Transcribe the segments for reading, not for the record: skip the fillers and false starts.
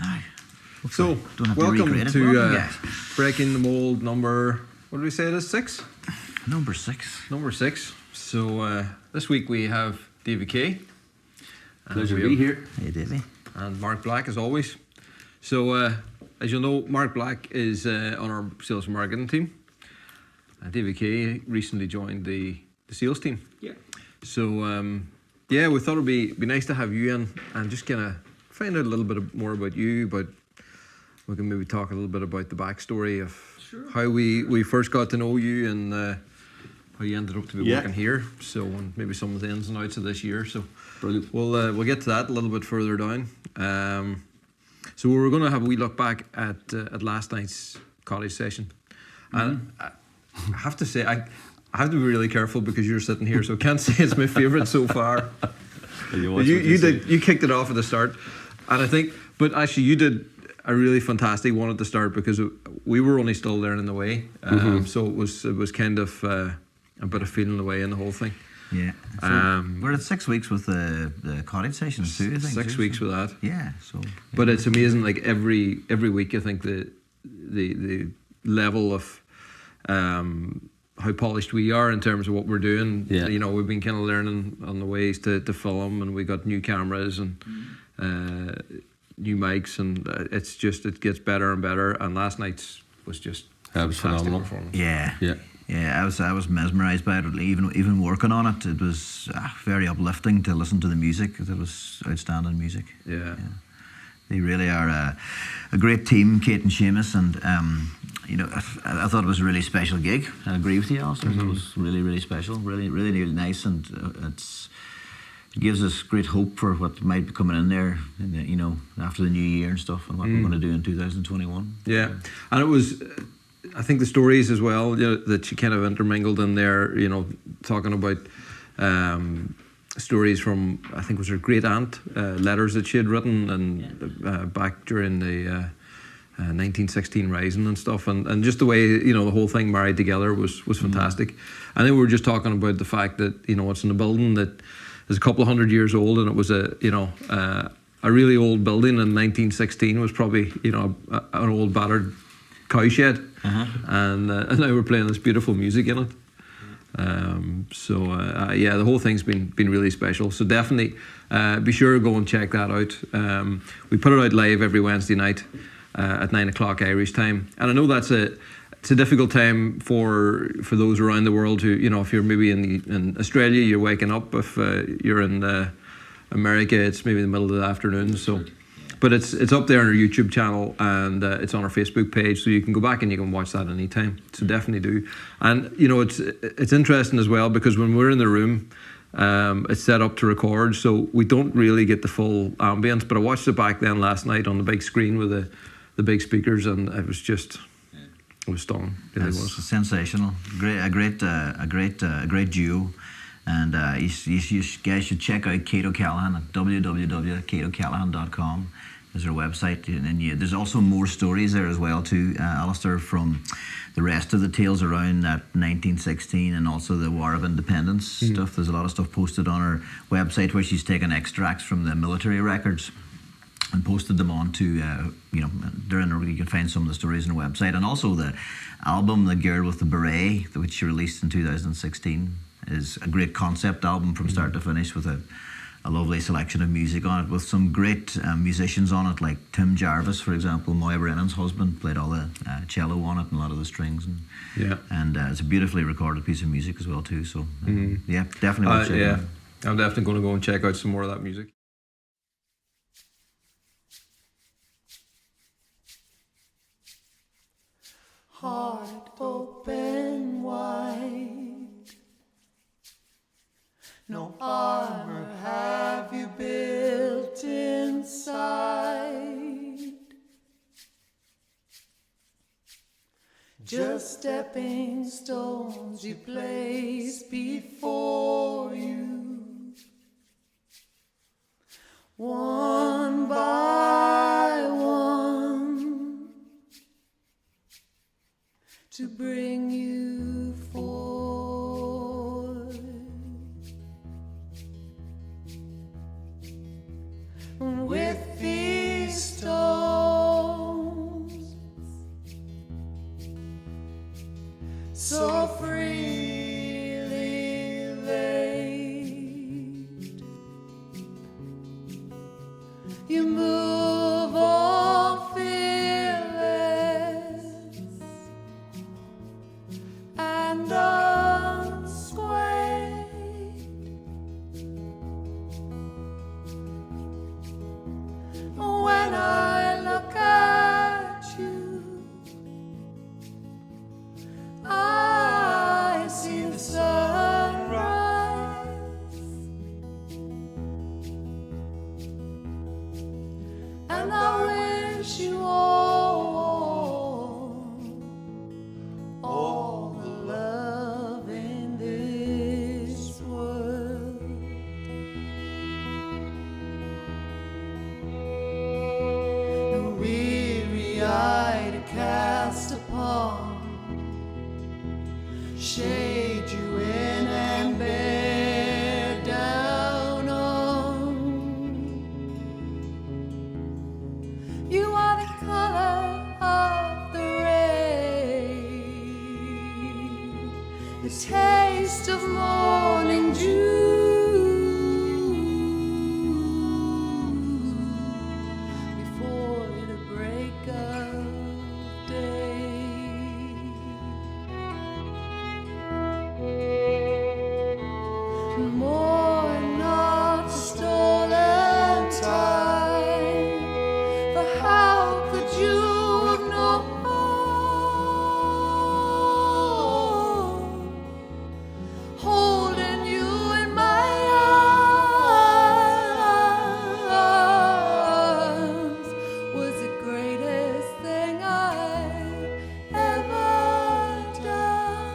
Aye. So, welcome to Breaking the Mould number, what did we say it is, 6? Number 6. Number 6. So, this week we have Davy K. Pleasure to be here. Hey, Davy. And Mark Black, as always. So, as you'll know, Mark Black is on our sales and marketing team. Davy K recently joined the sales team. Yeah. So, we thought it'd be nice to have you in and just kind of find out a little bit more about you, but we can maybe talk a little bit about the backstory of how we first got to know you and how you ended up to be working here. So, and maybe some of the ins and outs of this year. So, brilliant. We'll get to that a little bit further down. So we're going to have a wee look back at last night's cottage session, and I have to say I have to be really careful because you're sitting here, so I can't say it's my favourite so far. You kicked it off at the start, and I think, but actually you did a really fantastic one at the start because we were only still learning the way, so it was kind of a bit of feeling the way in the whole thing. Yeah. So we're at 6 weeks with the cottage sessions too, I think. 6 weeks with that. Yeah. So. Yeah. But it's amazing. Like every week, I think the level of how polished we are in terms of what we're doing. Yeah. You know, we've been kind of learning on the ways to film, and we got new cameras and new mics, and it gets better and better. And last night's was just phenomenal. Yeah. Yeah. Yeah, I was mesmerised by it. Even working on it, it was very uplifting to listen to the music. It was outstanding music. Yeah. They really are a great team, Kate and Seamus, and I thought it was a really special gig. I agree with you, Alistair. It was really, really special, really, really, really nice, and it gives us great hope for what might be coming in there, after the new year and stuff, and what we're going to do in 2021. Yeah, and it was. I think the stories as well, that she kind of intermingled in there, talking about stories from, I think it was her great aunt, letters that she had written and back during the 1916 Rising and stuff, and just the way, the whole thing married together was fantastic. And then we were just talking about the fact that, it's in a building that is a couple of 100 years old, and it was a really old building in 1916, was probably, an old battered cowshed, and now we're playing this beautiful music in it. The whole thing's been really special. So definitely be sure to go and check that out. We put it out live every Wednesday night at 9 o'clock Irish time, and I know it's a difficult time for those around the world who, if you're maybe in Australia, you're waking up. If you're in America, it's maybe the middle of the afternoon. So. But it's up there on our YouTube channel, and it's on our Facebook page, so you can go back and you can watch that anytime. So definitely do. And it's interesting as well because when we're in the room, it's set up to record, so we don't really get the full ambience. But I watched it back then last night on the big screen with the big speakers, and it was just it was stunning. It really was sensational. A great duo. And you guys should check out Kate O'Callaghan at www.kateocallaghan.com is her website. And there's also more stories there as well too, Alistair, from the rest of the tales around that 1916 and also the War of Independence stuff. There's a lot of stuff posted on her website where she's taken extracts from the military records and posted them onto, you can find some of the stories on her website. And also the album, The Girl with the Beret, which she released in 2016. Is a great concept album from start to finish with a lovely selection of music on it, with some great musicians on it, like Tim Jarvis, for example. Moya Brennan's husband played all the cello on it and a lot of the strings, and it's a beautifully recorded piece of music as well too. So definitely worth checking out. I'm definitely going to go and check out some more of that music. Heart open wide. No armor have you built inside, just stepping stones you place before you, one by one, to bring you forth. With these stories You move all fearless and unswayed. When I look at you, I see the sunrise, and I wish you all the love in this world. The weary-eyed cast upon, shade you in and bear down on. You are the color of the rain, the taste of morning dew, before the break of day. More not stolen time, for how could you have known? Holding you in my arms was the greatest thing I've ever done.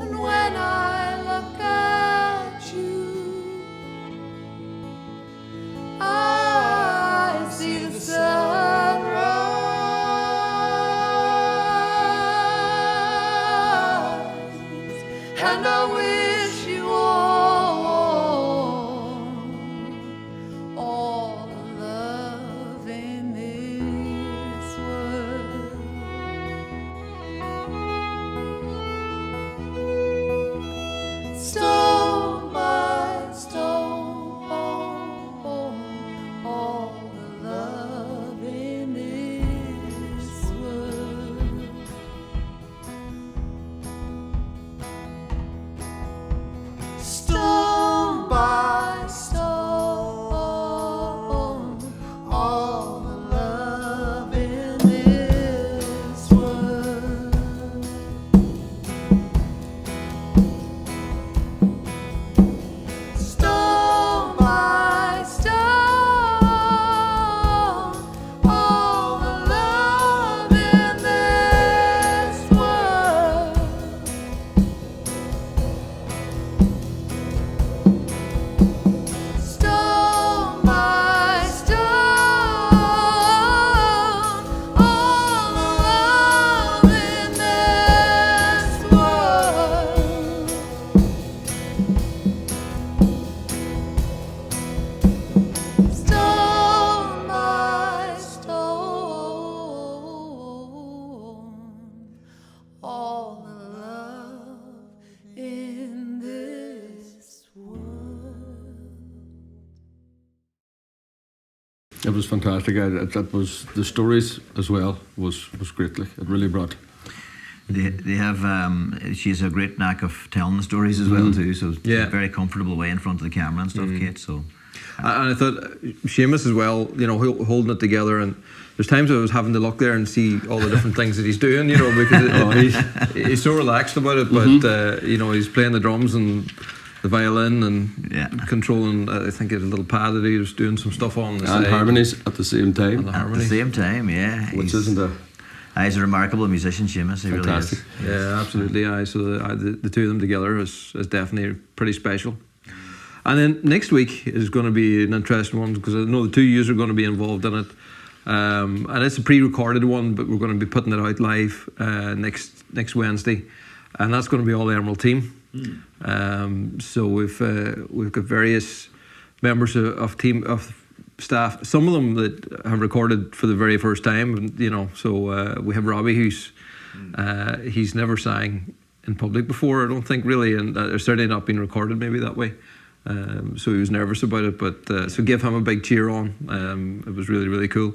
And when I look at you, I see the sunrise, and I wish you all the love in this world. Stone by stone, all the love in this world. Stone by stone, all the love in this world. Stone by stone, all the love in this world. Stone by stone, all the love in this world. Stone by stone, all the love in this world. It was fantastic. That was the stories as well was great. Like, it really brought. They have she has a great knack of telling the stories as well too. So it's Yeah. a very comfortable way in front of the camera and stuff, Kate. So And I thought Seamus as well, you know, holding it together. And there's times I was having to look there and see all the different things that he's doing, you know, because he's so relaxed about it. But you know, he's playing the drums and the violin and Yeah. controlling. I think he had a little pad that he was doing some stuff on the And side. harmonies at the same time, And the at the harmony. same time, yeah, which he's- isn't a he's a remarkable musician, Seamus. He fantastic. really is. Yeah, absolutely. Aye. So the two of them together is definitely pretty special. And then next week is going to be an interesting one because I know the two of you are going to be involved in it. And it's a pre-recorded one, but we're going to be putting it out live next Wednesday, and that's going to be all the Emerald team. So we've got various members of staff. Some of them that have recorded for the very first time, you know. So we have Robbie, who's he's never sang in public before, I don't think really, and certainly not been recorded maybe that way. So he was nervous about it, but so give him a big cheer on. It was really, really cool.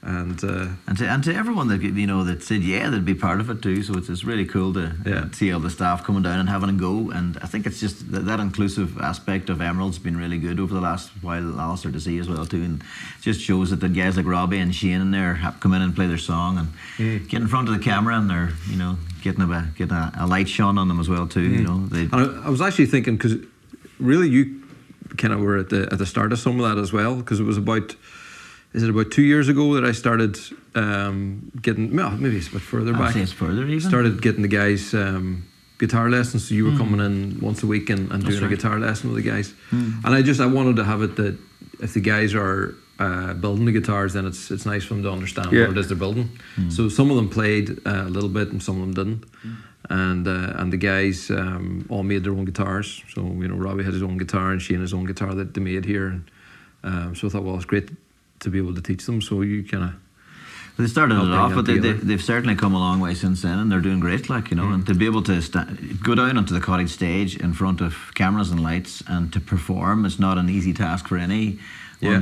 And to everyone that that said they'd be part of it too. So it's really cool to see all the staff coming down and having a go. And I think it's just that inclusive aspect of Emerald's been really good over the last while, Alistair, to see as well too. And it just shows that the guys like Robbie and Shane in there have come in and play their song and get in front of the camera, and they're getting a light shone on them as well too. And I was actually thinking, because really you kind of were at the start of some of that as well, because it was about 2 years ago that I started getting, well, maybe it's a bit further back. I'd say it's further even. Started getting the guys guitar lessons. So you were coming in once a week and doing a guitar lesson with the guys. And I wanted to have it that if the guys are building the guitars, then it's nice for them to understand what it is they're building. So some of them played a little bit and some of them didn't. And the guys all made their own guitars. So Robbie had his own guitar and Shane his own guitar that they made here. And so I thought, well, it's great to be able to teach them. So you kind of... They started it off, but they've certainly come a long way since then, and they're doing great, and to be able to go down onto the cottage stage in front of cameras and lights and to perform is not an easy task for any.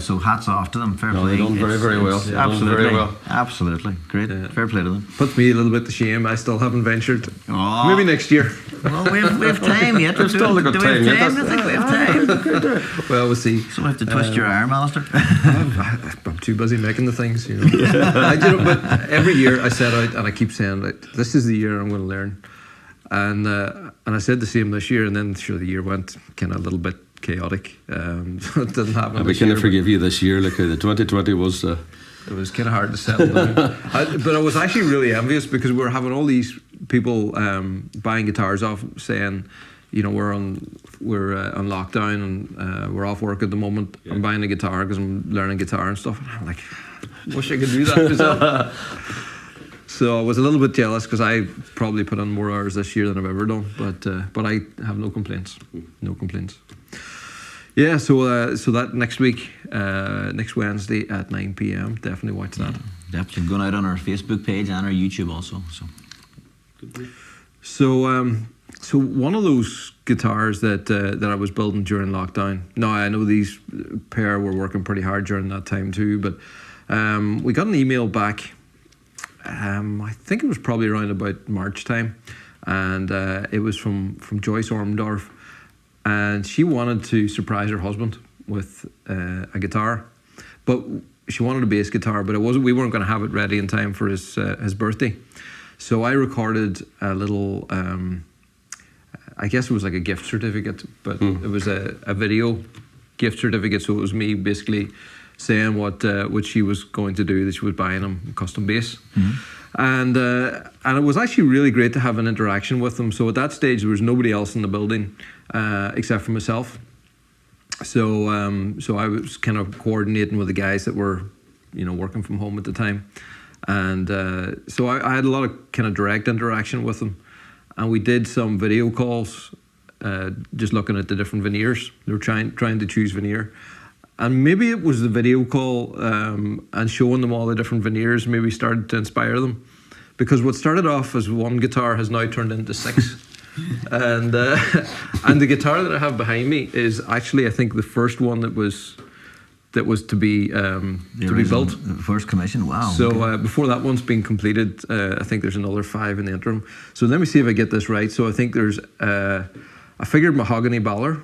So hats off to them. Fair play. They've done very, very well. Absolutely, very well. Absolutely, great. Fair play to them. Puts me a little bit to shame. I still haven't ventured. Maybe next year. Well, we have time yet. We've still got time yet. I think we have time. Well, we'll see. So I have to twist your arm, Alistair. I'm too busy making the things, But every year I set out and I keep saying, this is the year I'm going to learn. And I said the same this year, and then the year went kind of a little bit chaotic. So it didn't happen. We kind of forgive you this year. Like the 2020 was. It was kind of hard to settle down. But I was actually really envious because we were having all these people buying guitars off, saying, we're on lockdown and we're off work at the moment. I'm buying a guitar because I'm learning guitar and stuff. And I'm like, wish I could do that myself. So I was a little bit jealous because I probably put in more hours this year than I've ever done. But I have no complaints. No complaints. Yeah, so that next week, next Wednesday at 9 p.m. Definitely watch that. Definitely going out on our Facebook page and our YouTube also. So one of those guitars that I was building during lockdown. Now I know these pair were working pretty hard during that time too, but we got an email back. I think it was probably around about March time, and it was from Joyce Ormdorf. And she wanted to surprise her husband with a guitar, but she wanted a bass guitar. But we weren't going to have it ready in time for his birthday. So I recorded a little. I guess it was like a gift certificate, but it was a video gift certificate. So it was me basically saying what she was going to do, that she was buying him a custom bass. And it was actually really great to have an interaction with them. So at that stage, there was nobody else in the building except for myself. So I was kind of coordinating with the guys that were, working from home at the time. And so I had a lot of kind of direct interaction with them. And we did some video calls, just looking at the different veneers. They were trying to choose veneer. And maybe it was the video call and showing them all the different veneers maybe started to inspire them. Because what started off as one guitar has now turned into 6. And the guitar that I have behind me is actually, I think, the first one that was to be built. The first commission, wow. So before that one's been completed, I think there's another 5 in the interim. So let me see if I get this right. So I think there's a figured mahogany baller,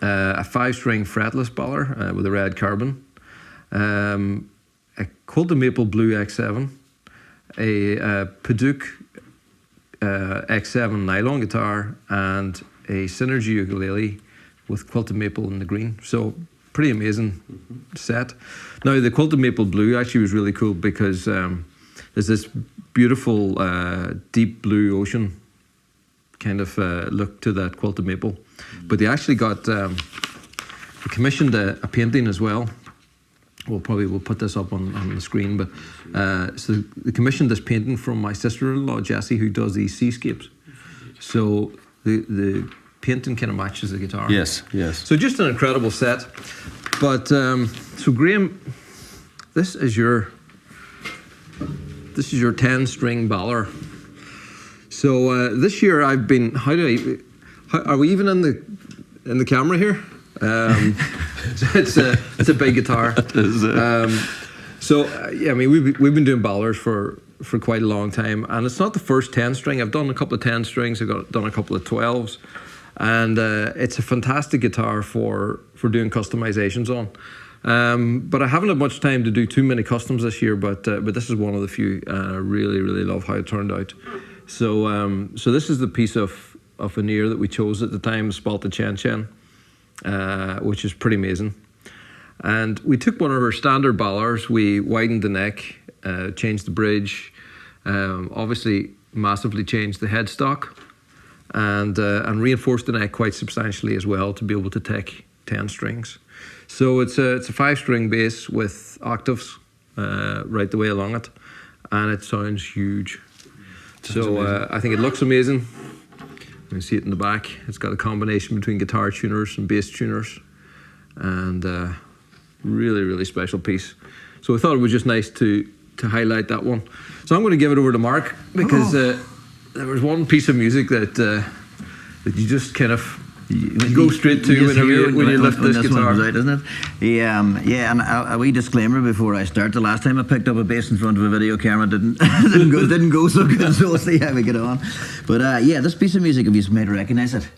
a 5-string fretless baller with a red carbon, a quilted maple blue X7, a Piezo X7 nylon guitar, and a Synergy ukulele with quilted maple in the green. So pretty amazing set. Now the quilted maple blue actually was really cool because there's this beautiful deep blue ocean kind of look to that quilted maple. But they actually got they commissioned a painting as well. We'll put this up on the screen. But so they commissioned this painting from my sister-in-law Jessie, who does these seascapes. So the painting kind of matches the guitar. Yes. So just an incredible set. But so Graham, this is your 10-string baller. So this year I've been. Are we even in in the camera here. It's a big guitar. Yeah, I mean, we've been doing ballers for quite a long time, and it's not the first 10-string. I've done a couple of 10 strings. I've done a couple of 12s, and it's a fantastic guitar for doing customizations on. But I haven't had much time to do too many customs this year. But this is one of the few, and I really love how it turned out. So this is the piece of veneer that we chose at the time, Spalta Chen Chen, which is pretty amazing. And we took one of our standard ballers, we widened the neck, changed the bridge, obviously massively changed the headstock, and reinforced the neck quite substantially as well to be able to take 10 strings. So it's a 5-string bass with octaves right the way along it, and it sounds huge. So I think it looks amazing. You can see it in the back. It's got a combination between guitar tuners and bass tuners, and really special piece. So I thought it was just nice to highlight that one. So I'm going to give it over to Mark, because there was one piece of music that you just kind of go straight to when you lift this guitar. Out, isn't it? Yeah, and a wee disclaimer before I start. The last time I picked up a bass in front of a video camera didn't go so good, so we'll see how we get on. But yeah, this piece of music, if you might recognise it.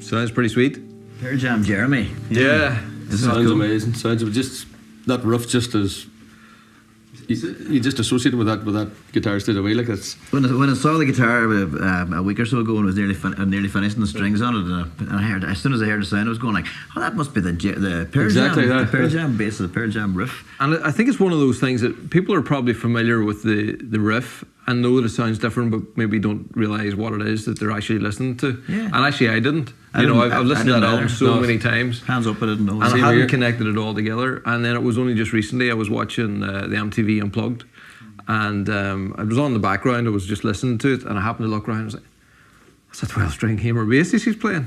Sounds pretty sweet. Pearl Jam Jeremy. Yeah. Sounds cool. Amazing. Sounds just that riff, just as you just associate it with that guitar straight away. Like it's when I saw the guitar a week or so ago and was nearly finishing the strings on it, and I heard, as soon as I heard the sound, I was going like, oh, that must be the Pearl Jam, the Pearl Jam bass, the Pearl Jam riff. And I think it's one of those things that people are probably familiar with the riff and know that it sounds different, but maybe don't realise what it is that they're actually listening to. Yeah. And actually, I didn't. I've listened to that album so many times. Hands up, I didn't know. And I hadn't connected it all together. And then it was only just recently I was watching the MTV Unplugged, and I was on the background. I was just listening to it, and I happened to look around and I was like, that's a 12-string hammer bass he's playing.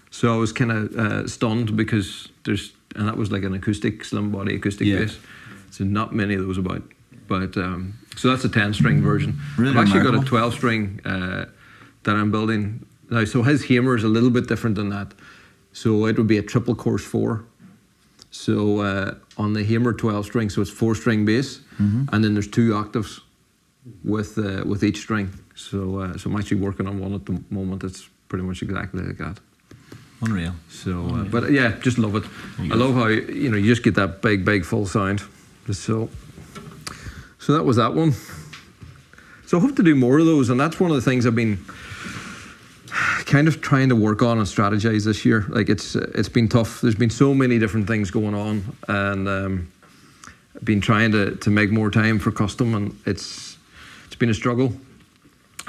So I was kind of stunned, because and that was like an acoustic, slim body acoustic bass. So not many of those about. But so that's a 10-string version. Really I've actually remarkable. got a 12-string that I'm building now. So his hammer is a little bit different than that. So it would be a triple course 4. So on the hammer 12-string, so it's 4-string bass, and then there's 2 octaves with each string. So I'm actually working on one at the moment. It's pretty much exactly like that. Unreal. So, but yeah, just love it. I love how you just get that big full sound. So that was that one. So I hope to do more of those, and that's one of the things I've been kind of trying to work on and strategize this year. Like it's been tough. There's been so many different things going on, and I've been trying to make more time for custom, and it's been a struggle.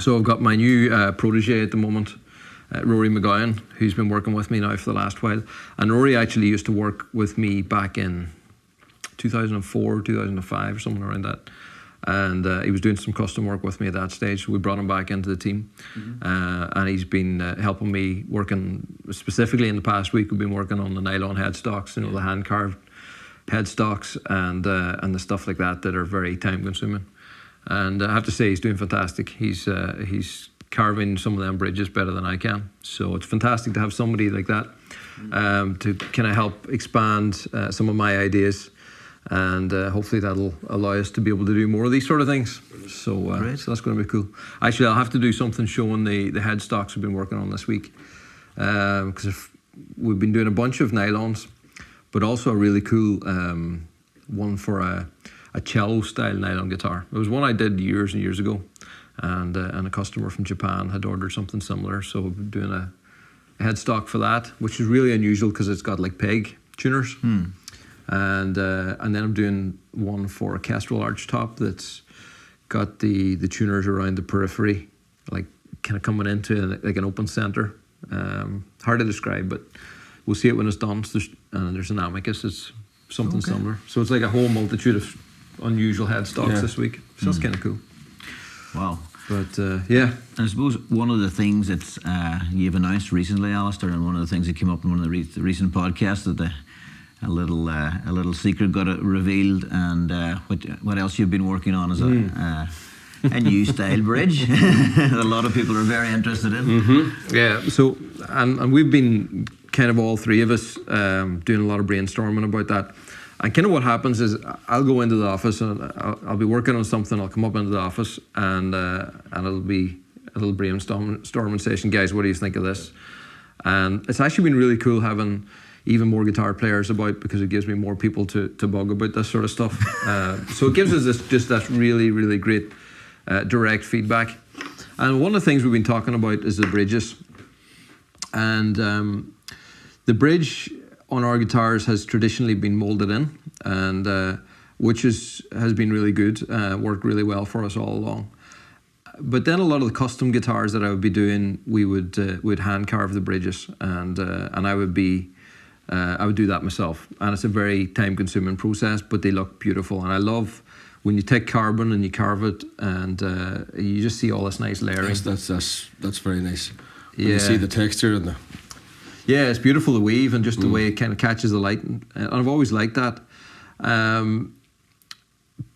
So I've got my new protege at the moment, Rory Mcgowan, who's been working with me now for the last while. And Rory actually used to work with me back in 2004, 2005, or something around that. And he was doing some custom work with me at that stage. So we brought him back into the team. And he's been helping me working, specifically in the past week, we've been working on the nylon headstocks, the hand-carved headstocks and the stuff like that are very time-consuming. And I have to say, he's doing fantastic. He's carving some of them bridges better than I can. So it's fantastic to have somebody like that to kind of help expand some of my ideas. And hopefully that'll allow us to be able to do more of these sort of things. So that's going to be cool. Actually, I'll have to do something showing the headstocks we've been working on this week. Because we've been doing a bunch of nylons, but also a really cool one for a cello-style nylon guitar. It was one I did years and years ago. And a customer from Japan had ordered something similar. So we're doing a headstock for that, which is really unusual because it's got like peg tuners. And then I'm doing one for a kestrel arch top that's got the tuners around the periphery, like kind of coming into like an open center. Hard to describe, but we'll see it when it's done. So there's an amicus. It's something similar. So it's like a whole multitude of unusual headstocks this week. So that's kind of cool. Wow. But yeah. And I suppose one of the things that you've announced recently, Alistair, and one of the things that came up in one of the recent podcasts, that a little secret got revealed, and what else you've been working on is a new style bridge that a lot of people are very interested in. Mm-hmm. Yeah. So and we've been kind of all three of us doing a lot of brainstorming about that. And kind of what happens is I'll go into the office and I'll be working on something. I'll come up into the office and it'll be a little brainstorming session. Guys, what do you think of this? And it's actually been really cool having even more guitar players about, because it gives me more people to bug about this sort of stuff. So it gives us that really, really great direct feedback. And one of the things we've been talking about is the bridges. And the bridge on our guitars has traditionally been moulded in, and which has been really good, worked really well for us all along. But then a lot of the custom guitars that I would be doing, we would hand carve the bridges, and I would do that myself. And it's a very time consuming process, but they look beautiful. And I love when you take carbon and you carve it, and you just see all this nice layering. That's very nice. When you see the texture and the... Yeah, it's beautiful, the weave, and just the way it kind of catches the light. And I've always liked that.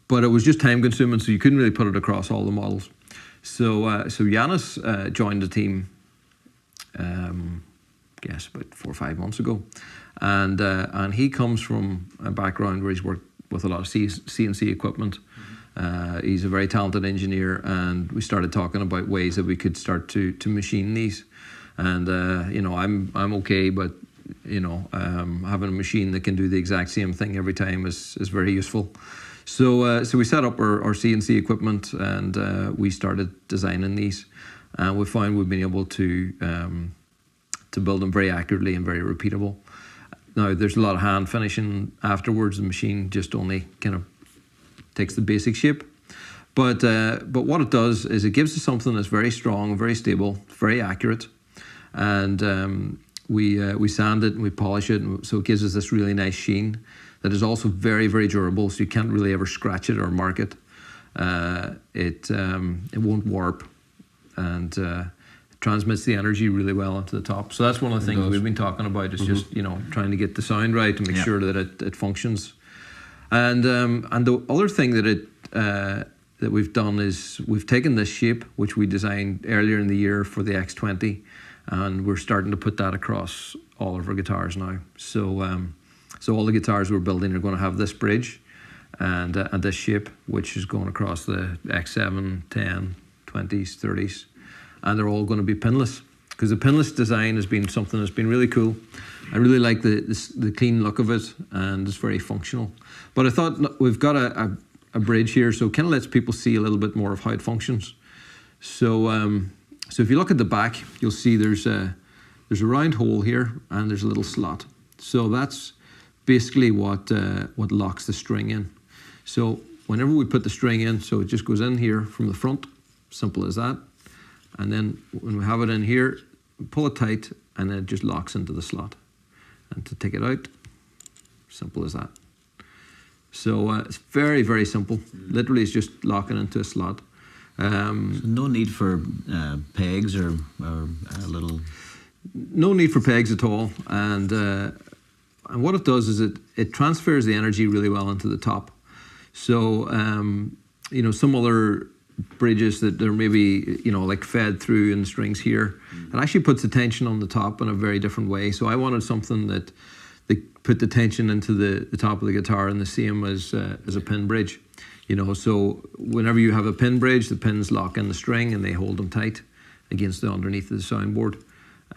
But it was just time consuming, so you couldn't really put it across all the models. So Janis joined the team, guess about 4 or 5 months ago. And he comes from a background where he's worked with a lot of CNC equipment. He's a very talented engineer, and we started talking about ways that we could start to machine these. And I'm okay, but having a machine that can do the exact same thing every time is very useful. So we set up our CNC equipment, and we started designing these. And we found we've been able to build them very accurately and very repeatable. Now there's a lot of hand finishing afterwards. The machine just only kind of takes the basic shape. But what it does is it gives us something that's very strong, very stable, very accurate. And we sand it and we polish it, and so it gives us this really nice sheen that is also very, very durable, so you can't really ever scratch it or mark it. It won't warp, and it transmits the energy really well onto the top. So that's one of the things we've been talking about, is just trying to get the sound right and make sure that it functions. And the other thing that we've done is we've taken this shape, which we designed earlier in the year for the X20, and we're starting to put that across all of our guitars now. So all the guitars we're building are going to have this bridge and this shape, which is going across the X7, 10, 20s, 30s, and they're all going to be pinless, because the pinless design has been something that's been really cool. I really like the clean look of it, and it's very functional. But I thought we've got a bridge here, so it kind of lets people see a little bit more of how it functions. So if you look at the back, you'll see there's a round hole here, and there's a little slot. So that's basically what locks the string in. So whenever we put the string in, so it just goes in here from the front, simple as that. And then when we have it in here, pull it tight, and then it just locks into the slot. And to take it out, simple as that. So it's very, very simple. Literally, it's just locking into a slot. So no need for pegs or a little... No need for pegs at all. And what it does is it transfers the energy really well into the top. So, some other bridges that they're maybe, like fed through in the strings here, it actually puts the tension on the top in a very different way. So I wanted something that put the tension into the top of the guitar in the same as a pin bridge. So whenever you have a pin bridge, the pins lock in the string and they hold them tight against the underneath of the soundboard.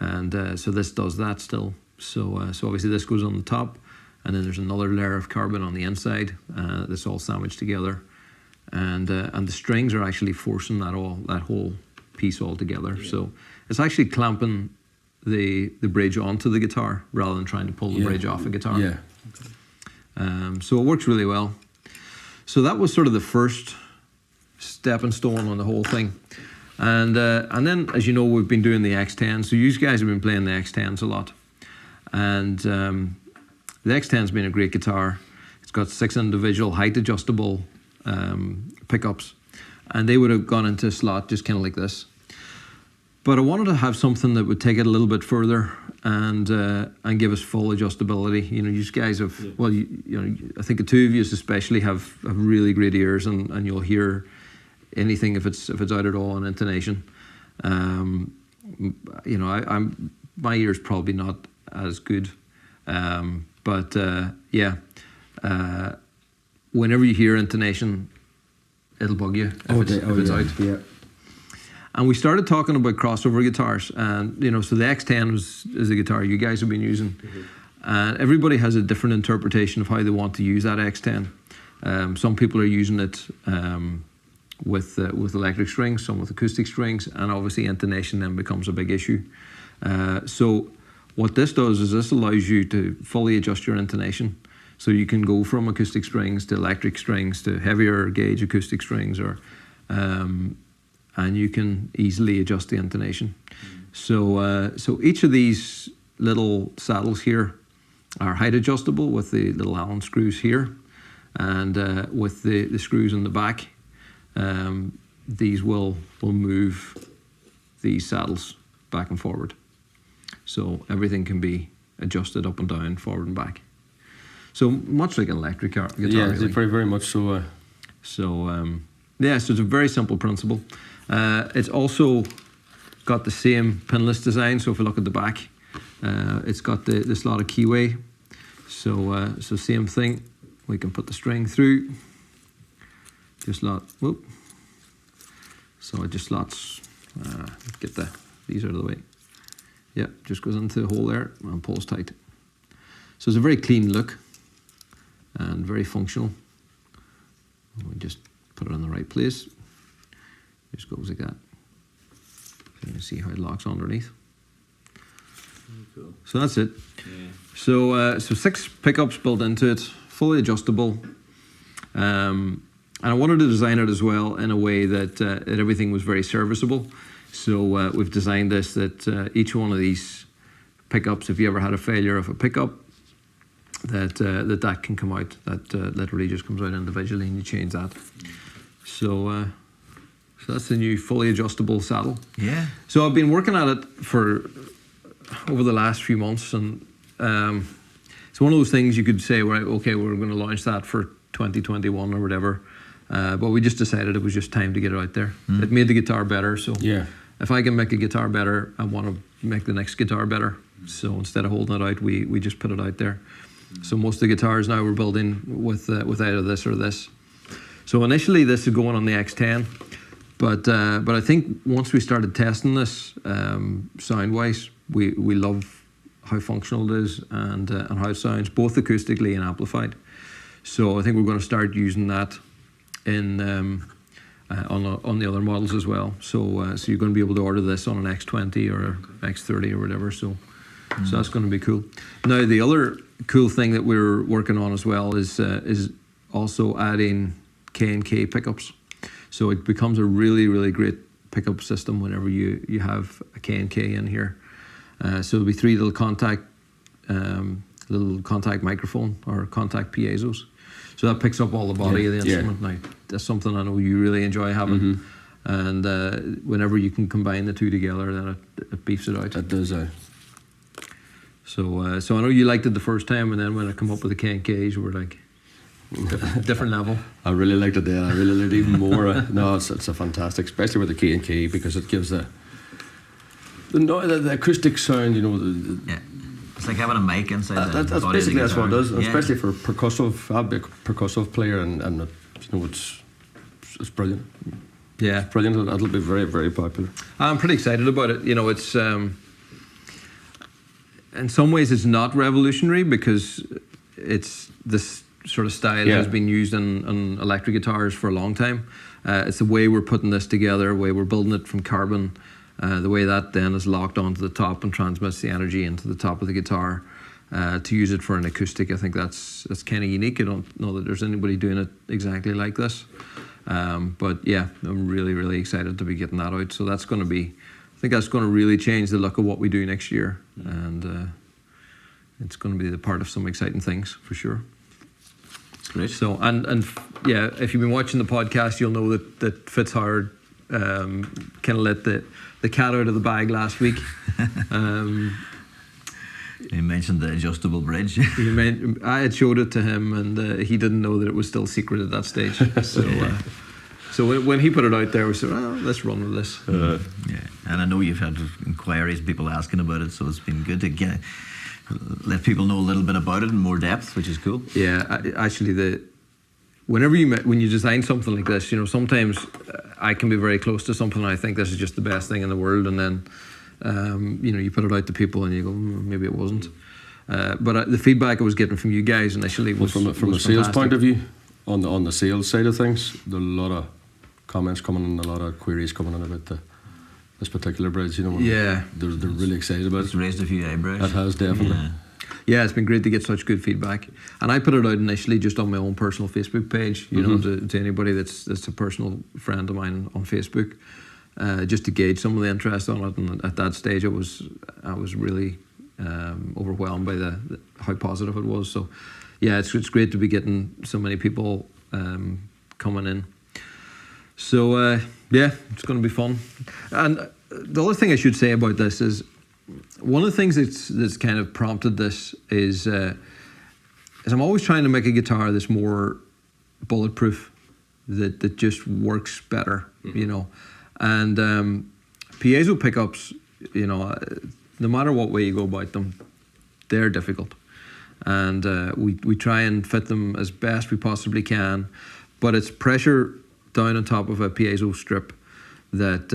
And so this does that still. So obviously this goes on the top, and then there's another layer of carbon on the inside that's all sandwiched together. And the strings are actually forcing that whole piece all together. Yeah. So it's actually clamping the bridge onto the guitar rather than trying to pull the bridge off a guitar. Yeah. So it works really well. So that was sort of the first stepping stone on the whole thing. And then, as you know, we've been doing the X10. So you guys have been playing the X10s a lot. And the X10's been a great guitar. It's got 6 individual height adjustable pickups, and they would have gone into a slot just kind of like this. But I wanted to have something that would take it a little bit further and give us full adjustability. You know, you guys have, well, you know, I think the two of you especially have really great ears, and you'll hear anything if it's out at all in intonation. You know, my ear's probably not as good, but whenever you hear intonation, it'll bug you if it's out. Yeah. And we started talking about crossover guitars, and you know, so the X10 is the guitar you guys have been using, and everybody has a different interpretation of how they want to use that X10. Some people are using it with electric strings, some with acoustic strings, and obviously intonation then becomes a big issue. So what this does is this allows you to fully adjust your intonation. So you can go from acoustic strings to electric strings to heavier gauge acoustic strings, or and you can easily adjust the intonation. So each of these little saddles here are height adjustable with the little Allen screws here, and with the screws in the back. These will move these saddles back and forward. So everything can be adjusted up and down, forward and back. So much like an electric guitar. Yeah, really. very, very much so. So it's a very simple principle. It's also got the same pinless design. So if you look at the back, it's got the slot of keyway. So same thing. We can put the string through. Just slot. Whoop. So it just slots. Get these out of the way. Yeah, just goes into the hole there and pulls tight. So it's a very clean look and very functional. We just put it in the right place. Just goes like that. So you can see how it locks underneath. Cool. So that's it. Yeah. So 6 pickups built into it, fully adjustable. And I wanted to design it as well in a way that everything was very serviceable. So we've designed this that each one of these pickups, if you ever had a failure of a pickup, that can come out. That literally just comes out individually, and you change that. So that's the new fully adjustable saddle. Yeah. So I've been working at it for over the last few months, and it's one of those things you could say, right, okay, we're going to launch that for 2021 or whatever. But we just decided it was just time to get it out there. It made the guitar better, so if I can make a guitar better, I want to make the next guitar better. So instead of holding it out, we just put it out there. So most of the guitars now we're building with either this or this. So initially this is going on the X10, but I think once we started testing this sound-wise, we love how functional it is and how it sounds, both acoustically and amplified. So I think we're going to start using that in on the other models as well. So you're going to be able to order this on an X20 or X30 or whatever. So that's going to be cool. Now the other cool thing that we're working on as well is also adding K&K pickups. So it becomes a really, really great pickup system whenever you have a K&K in here. So there'll be 3 little contact microphone or contact piezos. So that picks up all the body of the instrument. Now that's something I know you really enjoy having, and whenever you can combine the two together, then it beefs it out. It does. So I know you liked it the first time, and then when I come up with the K&Ks, you were like different level. I really liked it then. I really liked it even more. No, it's a fantastic, especially with the K&K, because it gives the acoustic sound. You know. It's like having a mic inside the that's body basically of the what it does, guitar. especially for percussive. I'm a big percussive player, and you know it's brilliant. Yeah, it's brilliant. It'll be very, very popular. I'm pretty excited about it. You know, it's in some ways it's not revolutionary because it's this sort of style has been used on electric guitars for a long time. It's the way we're putting this together, the way we're building it from carbon. The way that then is locked onto the top and transmits the energy into the top of the guitar. To use it for an acoustic, I think that's kind of unique. I don't know that there's anybody doing it exactly like this. But yeah, I'm really, really excited to be getting that out. So that's going to be, I think that's going to really change the look of what we do next year. And it's going to be the part of some exciting things for sure. Great. So yeah, if you've been watching the podcast, you'll know that Fitzhoward kind of let the cat out of the bag last week. You mentioned the adjustable bridge. I had showed it to him, and he didn't know that it was still secret at that stage. So when he put it out there, we said, "Well, let's run with this." Yeah, and I know you've had inquiries, people asking about it, so it's been good to let people know a little bit about it in more depth, which is cool. Yeah, actually, when you design something like this, sometimes I can be very close to something and I think this is just the best thing in the world, and then you put it out to people and you go, maybe it wasn't. But the feedback I was getting from you guys initially was from a sales point of view, on the sales side of things, there are a lot of comments coming in, a lot of queries coming in about this particular bridge. Yeah, they're really excited about it. It's raised a few eyebrows. It has, definitely. Yeah, it's been great to get such good feedback. And I put it out initially just on my own personal Facebook page, to anybody that's a personal friend of mine on Facebook, just to gauge some of the interest on it. And at that stage, I was really overwhelmed by how positive it was. So, yeah, it's great to be getting so many people coming in. So, yeah, it's going to be fun. And the other thing I should say about this is, one of the things that's kind of prompted this is I'm always trying to make a guitar that's more bulletproof, that just works better, And Piezo Pickups, no matter what way you go about them, they're difficult. And we try and fit them as best we possibly can, but it's pressure down on top of a piezo strip that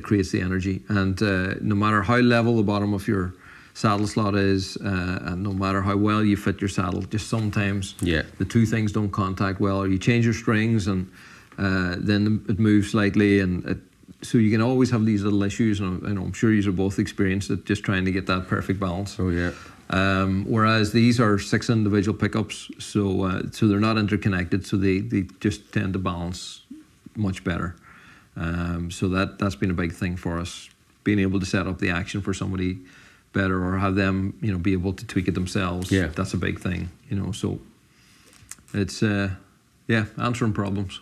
creates the energy. And no matter how level the bottom of your saddle slot is, and no matter how well you fit your saddle, just sometimes the two things don't contact well, or you change your strings and then it moves slightly, and so you can always have these little issues, and I'm sure you have both experienced it, just trying to get that perfect balance. Oh yeah. Whereas these are 6 individual pickups, so they're not interconnected, so they just tend to balance much better. So that's been a big thing for us, being able to set up the action for somebody better, or have them be able to tweak it themselves. Yeah, that's a big thing. So it's answering problems.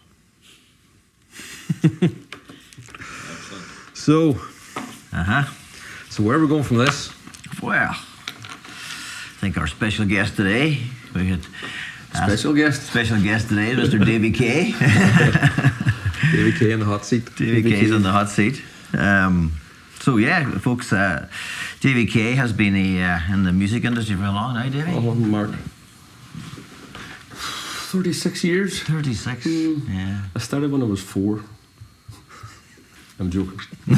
So where are we going from this? Well, I think our special guest today, we had special guest today, Mr. Davy K. Davy K in the hot seat. Davy K's on the hot seat. So yeah, folks, Davy K has been in the music industry for how long now, Davy? Oh, Mark. 36 years. 36. Yeah. I started when I was 4. I'm joking. I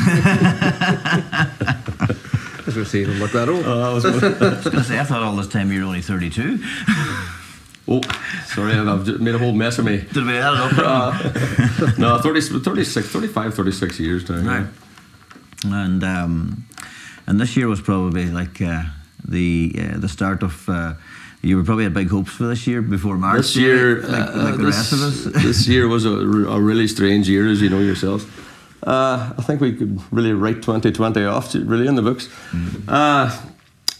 was going to say, you don't look that old. I was going to say, I thought all this time you were only 32. Oh, sorry, I've just made a whole mess of me. Did we add it up? No, 35, 36 years now. Right. And this year was probably like the start of. You were probably had big hopes for this year before March. This year, like the rest of us. This year was a really strange year, as you know yourself. I think we could really write 2020 off, really, in the books.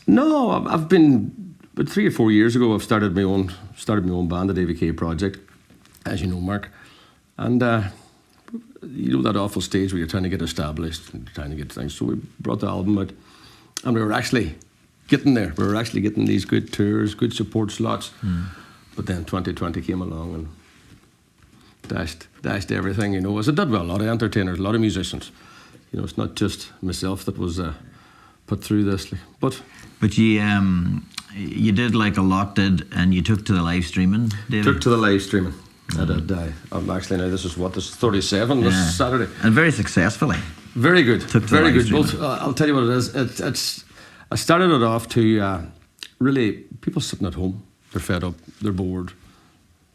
No, I've been. But 3 or 4 years ago, I've started my own band, the Davy K Project, as you know, Mark. And that awful stage where you're trying to get established and trying to get things. So we brought the album out, and we were actually getting there. We were actually getting these good tours, good support slots. But then 2020 came along and dashed everything. As it did with a lot of entertainers, a lot of musicians. It's not just myself that was put through this, but you did like a lot and you took to the live streaming, David? Took to the live streaming. I did. I'm actually now, this is 37 this Saturday. And very successfully. Very good. Very good. Both, I'll tell you what it is. I started it off to really people sitting at home. They're fed up. They're bored.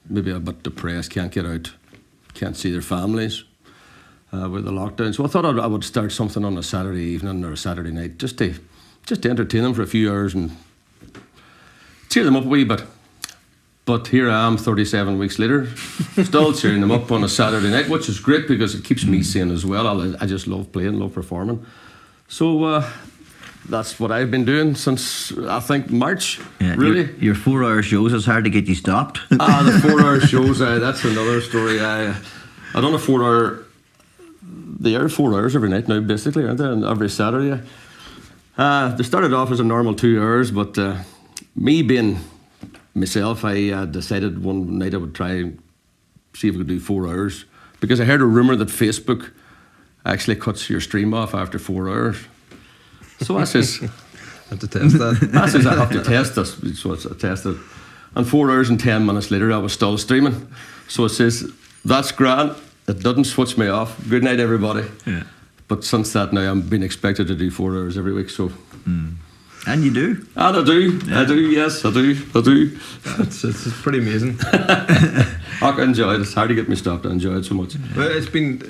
Maybe a bit depressed. Can't get out. Can't see their families with the lockdown. So I thought I would start something on a Saturday evening or a Saturday night just to entertain them for a few hours and cheer them up a wee bit. But here I am 37 weeks later, still cheering them up on a Saturday night, which is great because it keeps me sane as well. I just love playing, love performing. So that's what I've been doing since, I think, March, Yeah, really. Your 4-hour shows, it's hard to get you stopped. The 4-hour shows, that's another story. I done a 4-hour, they are 4 hours every night now, basically, aren't they? And every Saturday. They started off as a normal 2 hours, but me being myself, I decided one night I would try and see if we could do 4 hours, because I heard a rumour that Facebook actually cuts your stream off after 4 hours. So I says, Have to test that. I says I have to test this. So I tested. And 4 hours and 10 minutes later, I was still streaming. So it says, that's grand. It doesn't switch me off. Good night, everybody. Yeah. But since that now, I'm being expected to do 4 hours every week. So. And you do. And I do. Yeah. I do, yes, I do. I do. It's pretty amazing. I enjoy it. It's hard to get me stopped. I enjoy it so much. Well, it's been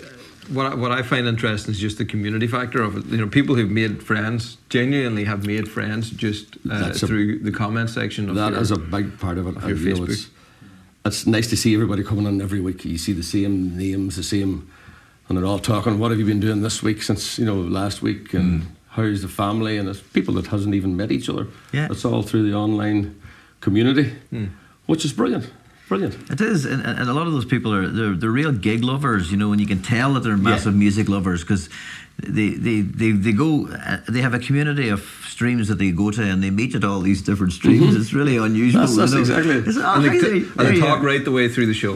what I find interesting is just the community factor of it. You know, people who've made friends, genuinely have made friends just through the comment section of That is a big part of it. your And, you know, Facebook. it's nice to see everybody coming in every week. You see the same names, the same, and they're all talking, what have you been doing this week since, last week, and how's the family, and it's people that hasn't even met each other. Yeah. It's all through the online community, which is brilliant. Brilliant. It is, and a lot of those people they're real gig lovers, and you can tell that they're massive music lovers, because they go, they have a community of streams that they go to, and they meet at all these different streams. It's really unusual. That's exactly it. And they talk right the way through the show.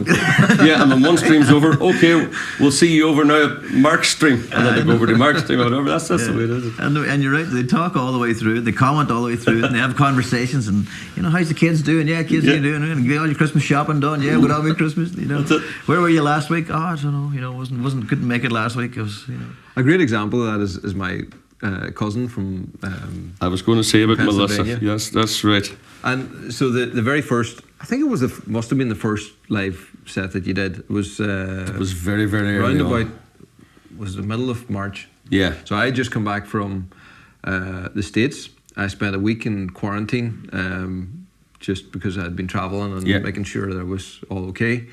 Yeah, and when one stream's over, okay, we'll see you over now at Mark's stream, and then they go over to Mark's stream or whatever. That's the way it is. And you're right, they talk all the way through, they comment all the way through, and they have conversations, and how's the kids doing? Yeah, kids, how you doing? And get all your Christmas shopping done? Yeah, what about Christmas? That's it. Where were you last week? Oh, I don't know. Couldn't make it last week. It was, A great example of that is my cousin from I was going to say about Melissa. Pennsylvania. Yes, that's right. And so the very first, I think it was must have been the first live set that you did. It was very, very early round on. about, was the middle of March. Yeah. So I had just come back from the States. I spent a week in quarantine just because I had been travelling and making sure that I was all okay.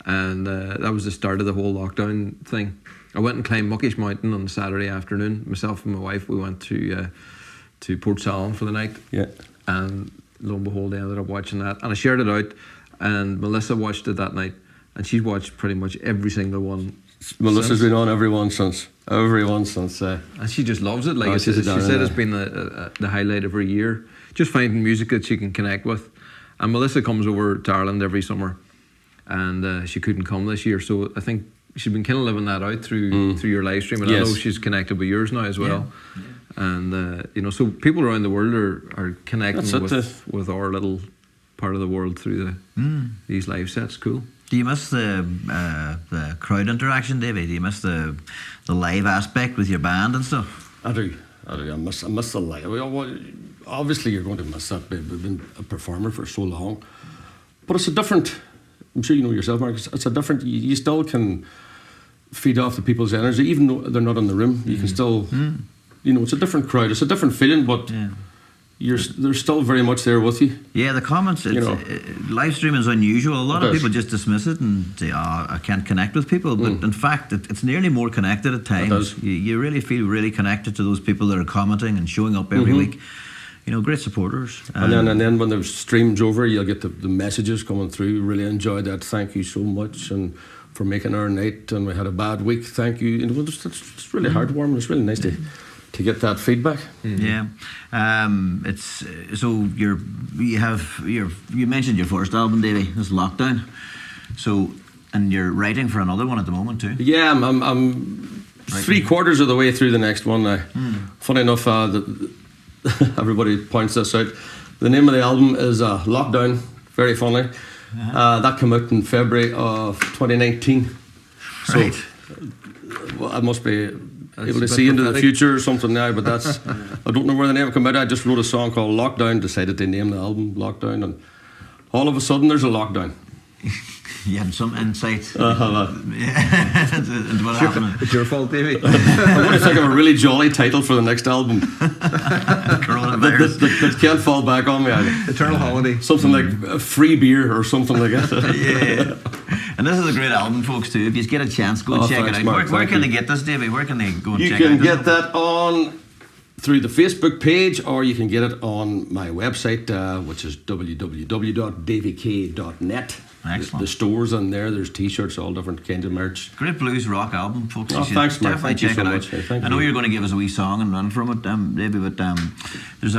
And that was the start of the whole lockdown thing. I went and climbed Muckish Mountain on Saturday afternoon. Myself and my wife, we went to Port Salon for the night. Yeah. And lo and behold, I ended up watching that. And I shared it out, and Melissa watched it that night. And she's watched pretty much every single one. Melissa's been on every one since. And she just loves it. Like she said, it's been the highlight of her year. Just finding music that she can connect with. And Melissa comes over to Ireland every summer, and she couldn't come this year. So I think she's been kind of living that out through your live stream, and I know she's connected with yours now as well. Yeah. And so people around the world are connecting with our little part of the world through these live sets. Cool. Do you miss the crowd interaction, Davy? Do you miss the live aspect with your band and stuff? I do. I miss the live. Obviously, you're going to miss that. We've been a performer for so long, but it's a different. I'm sure you know yourself, Mark. It's a different. You still can feed off the people's energy, even though they're not in the room. You can still, it's a different crowd. It's a different feeling, but they're still very much there with you. Yeah, the comments. Live streaming is unusual. A lot of people just dismiss it and say, "Oh, I can't connect with people." But in fact, it's nearly more connected at times. You really feel really connected to those people that are commenting and showing up every week. Great supporters. And then when the stream's over, you'll get the messages coming through. Really enjoyed that. Thank you so much, and for making our night. And we had a bad week. Thank you. It's really heartwarming. It's really nice to get that feedback. Yeah. It's so you mentioned your first album, Davy. It's Lockdown. So, and you're writing for another one at the moment too. Yeah, I'm 3/4 of the way through the next one now. Funny enough, everybody points this out. The name of the album is Lockdown. Very funny. That came out in February of 2019. Right. So I must be able to see into the future or something now, but that's I don't know where the name came out. I just wrote a song called Lockdown, decided to name the album Lockdown, and all of a sudden there's a lockdown. You had some insight. Into what happened. It's your fault, Davy. I'm going to think of a really jolly title for the next album. that can't fall back on me either. Eternal Holiday. Something like free beer or something like that. Yeah. And this is a great album, folks, too. If you get a chance, go check it out. Mark, where can they get this, Davy? Where can they go and check it out? You can get that on through the Facebook page, or you can get it on my website, which is www.davyk.net. Excellent. The store's in there. There's T-shirts, all different kinds of merch. Great blues rock album, folks. Oh, You should thanks, Mark. definitely Thank you check so it out. much. Thank I know you. you're going to give us a wee song and run from it, Davey, but there's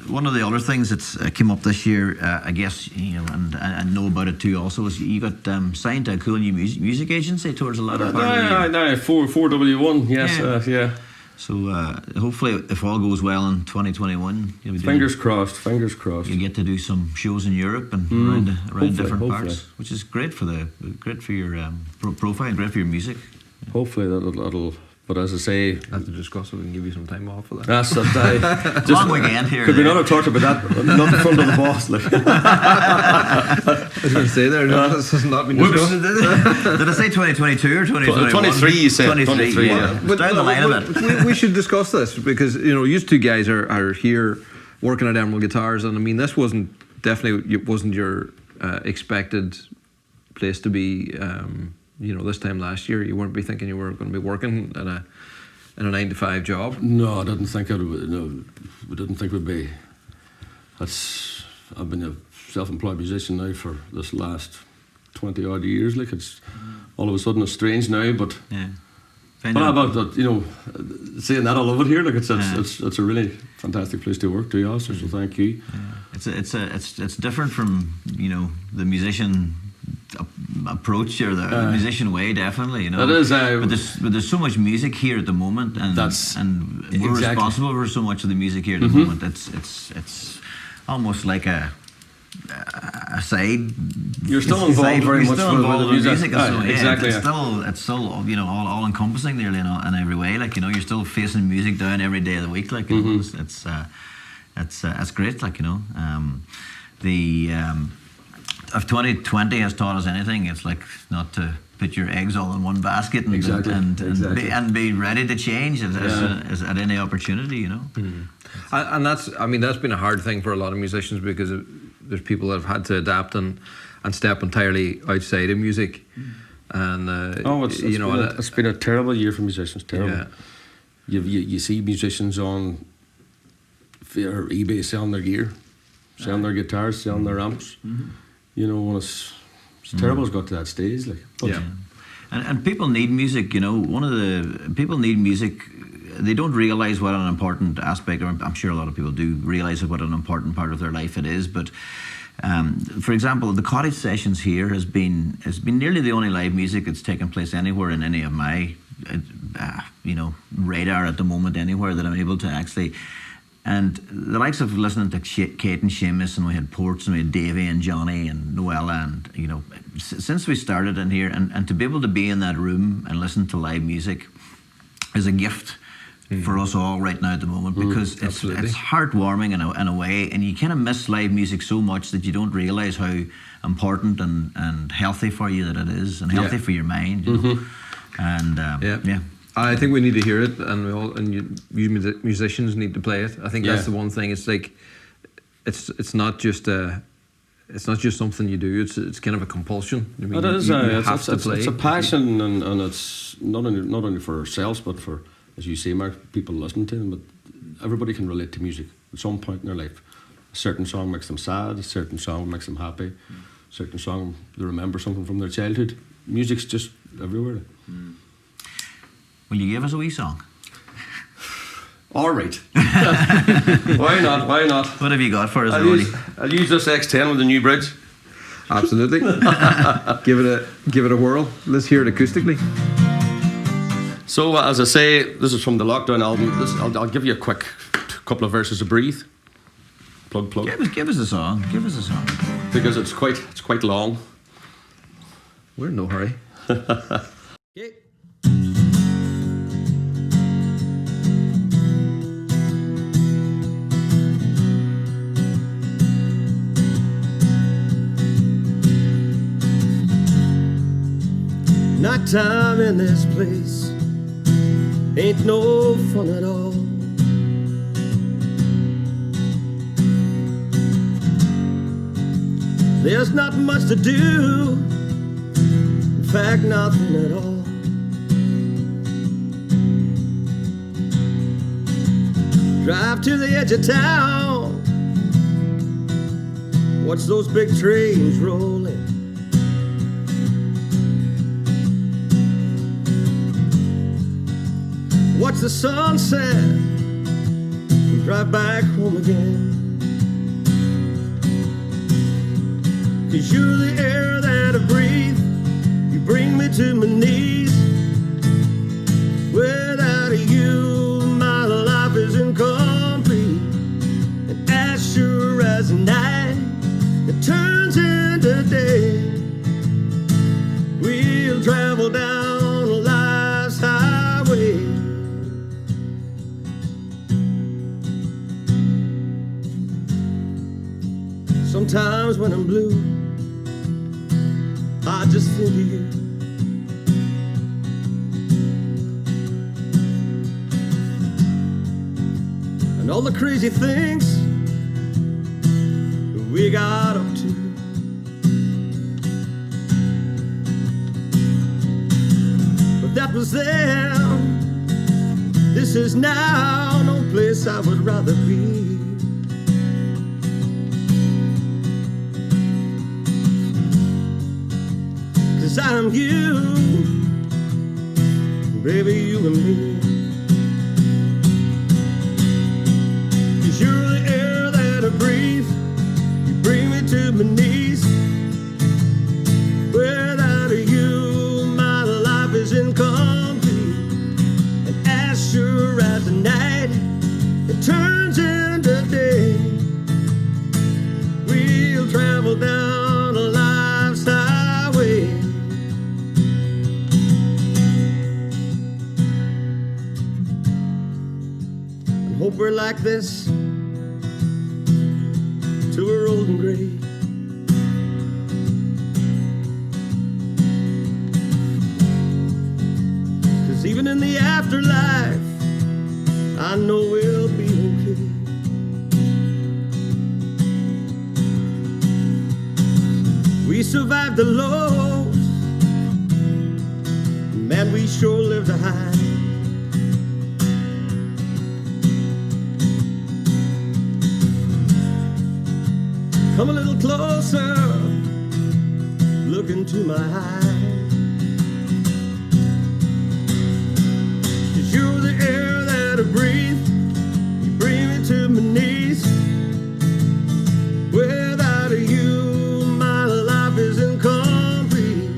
one of the other things that's came up this year, I guess, and I know about it too also, is you got signed to a cool new music agency towards a lot of part of the year. No, 4W1, yes, yeah. So hopefully, if all goes well in 2021, you'll be Fingers crossed. you get to do some shows in Europe and around different parts, which is great for your profile and great for your music. Hopefully that'll. But as I say, Have to discuss it. We can give you some time off for that. that's that. Long weekend here. Could we not have talked about that? Not in front of the boss, like. I was going to say there, no, this has not been discussed. Did I say 2022 or 2021? 23, you said. 23, yeah. yeah. But down the line a bit. we should discuss this because you two guys are here working at Emerald Guitars, and I mean this wasn't your expected place to be. This time last year, you weren't thinking you were going to be working in a 9-to-5 job. No, I didn't think it would. No, we didn't think we'd be. I've been a self-employed musician now for this last 20 odd years. Like it's all of a sudden it's strange now, but. Yeah. But about that, saying that I love it here. Like it's a really fantastic place to work, too, Alistair. So thank you. Yeah. It's different from the musician approach or the musician way, definitely. It is. But there's so much music here at the moment, and we're exactly. responsible for so much of the music here at the moment. It's almost like a side. You're still involved very much with the music. Exactly. It's still all encompassing nearly in every way. Like you're still facing music down every day of the week. Like it's great. Like if 2020 has taught us anything, it's like not to put your eggs all in one basket and and be ready to change at any opportunity. And that's been a hard thing for a lot of musicians because there's people that have had to adapt and step entirely outside of music. And it's been a terrible year for musicians. Terrible. Yeah. You see musicians on eBay selling their gear, selling their guitars, selling their amps. When it's terrible. It's got to that stage, like. And people need music. People need music. They don't realise what an important aspect, or I'm sure a lot of people do realise what an important part of their life it is. But for example, the Cottage Sessions here has been nearly the only live music that's taken place anywhere in any of my radar at the moment, anywhere that I'm able to actually. And the likes of listening to Kate and Seamus, and we had Ports, and we had Davy and Johnny and Noella, and since we started in here, and to be able to be in that room and listen to live music is a gift for us all right now at the moment, because it's heartwarming in a way, and you kind of miss live music so much that you don't realise how important and healthy for you that it is, and healthy for your mind. And I think we need to hear it, and you musicians need to play it. I think that's the one thing. It's like it's not just something you do. It's kind of a compulsion. I mean, it is. You have to play. It's a passion, and it's not only for ourselves, but for, as you say, Mark, people listening to them. But everybody can relate to music at some point in their life. A certain song makes them sad. A certain song makes them happy. A certain song they remember something from their childhood. Music's just everywhere. Will you give us a wee song? All right. Why not? What have you got for us, Rory? I'll use this X10 with the new bridge. Absolutely. Give it a whirl. Let's hear it acoustically. So, as I say, this is from the Lockdown album. I'll give you a quick couple of verses to breathe. Plug. Give us a song. Because it's quite long. We're in no hurry. Okay. Night time in this place ain't no fun at all. There's not much to do, in fact nothing at all. Drive to the edge of town, watch those big trains rolling. Watch the sunset and drive back home again. 'Cause you're the air that I breathe, you bring me to my knees. Without you, my life is incomplete. And as sure as the night, it turns into day. We'll travel down life's highway. Sometimes when I'm blue, I just think of you. And all the crazy things we got up to. But that was then, this is now, no place I would rather be. 'Cause I'm you, baby, you and me. 'Cause you're the air that I breathe, you bring me to my knees. Without you, my life is incomplete. And as sure as the night, it turns into day. We'll travel down life's highway. Hope we're like this till we're old and gray. Cause even in the afterlife, I know we'll be okay. We survived the lows, man, we sure lived the high. Come a little closer, look into my eyes. 'Cause you're the air that I breathe, you bring me to my knees. Without you, my life is incomplete.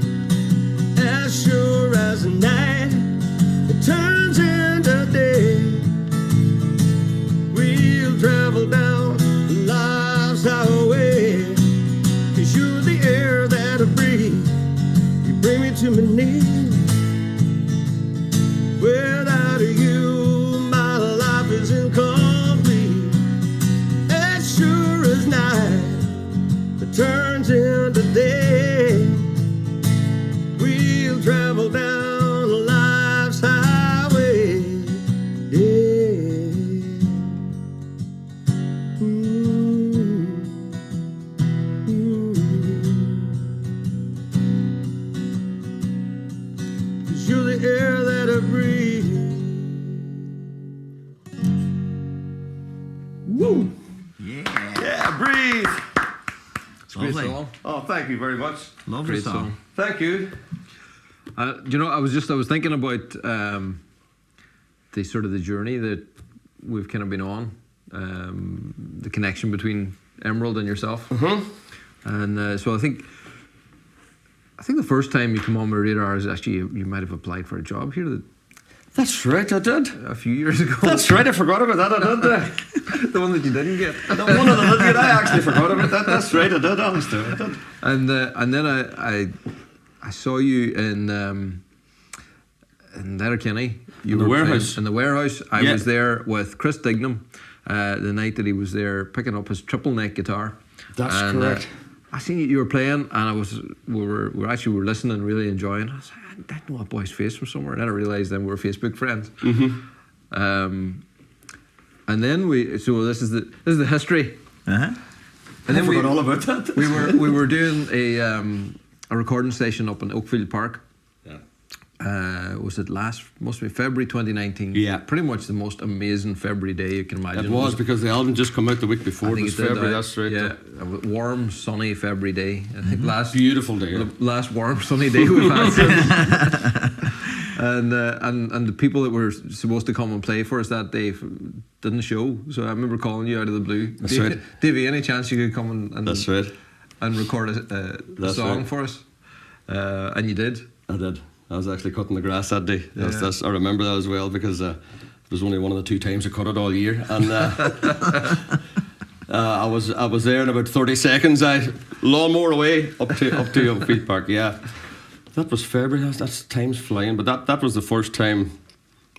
As sure as the night, it turns into day. We'll travel down life's highway. You're the air that I breathe, you bring me to my knees. Without you, my life is incomplete. As sure as night, it turns into day. We'll travel down life's highway. Yeah. You're the air that I breathe. Woo! Yeah, breathe. It's a great Lovely. song. Oh, thank you very much. Lovely Great song. song. Thank you. You know, I was thinking about the sort of the journey that we've kind of been on, the connection between Emerald and yourself. And so I think the first time you come on my radar is actually you might have applied for a job here That's right, I did. a few years ago. That's right, I forgot about that, I did. The one that you didn't get. The one that I did get, I actually forgot about that. That's right, I did, honestly, I did. And then I saw you in Letterkenny. You In the were playing warehouse. In the warehouse. I Yeah. was there with Chris Dignam the night that he was there picking up his triple neck guitar. That's And, correct. I seen you were playing, and we were listening and really enjoying. I was like, I know that boy's face from somewhere. And then I realised then we were Facebook friends. And then this is the history. Uh-huh. And I then forgot all about that. we were doing a recording session up in Oakfield Park. Yeah. was it must be February 2019. Yeah. Pretty much the most amazing February day you can imagine. It was because the album just come out the week before. I It think was it did, February, aye. that's right. Yeah, a warm, sunny February day. I think Beautiful day. the last warm, sunny day we've had since. And the people that were supposed to come and play for us that day didn't show. So I remember calling you out of the blue. That's right. Davy, any chance you could come and That's right. and record a That's song right. for us? And you did. I did. I was actually cutting the grass that day. Yeah. I remember that as well because it was only one of the 2 times I cut it all year, and I was there in about 30 seconds. I lawnmower away up to Oakfield Park. Yeah, that was February. That's time's flying. But that was the first time.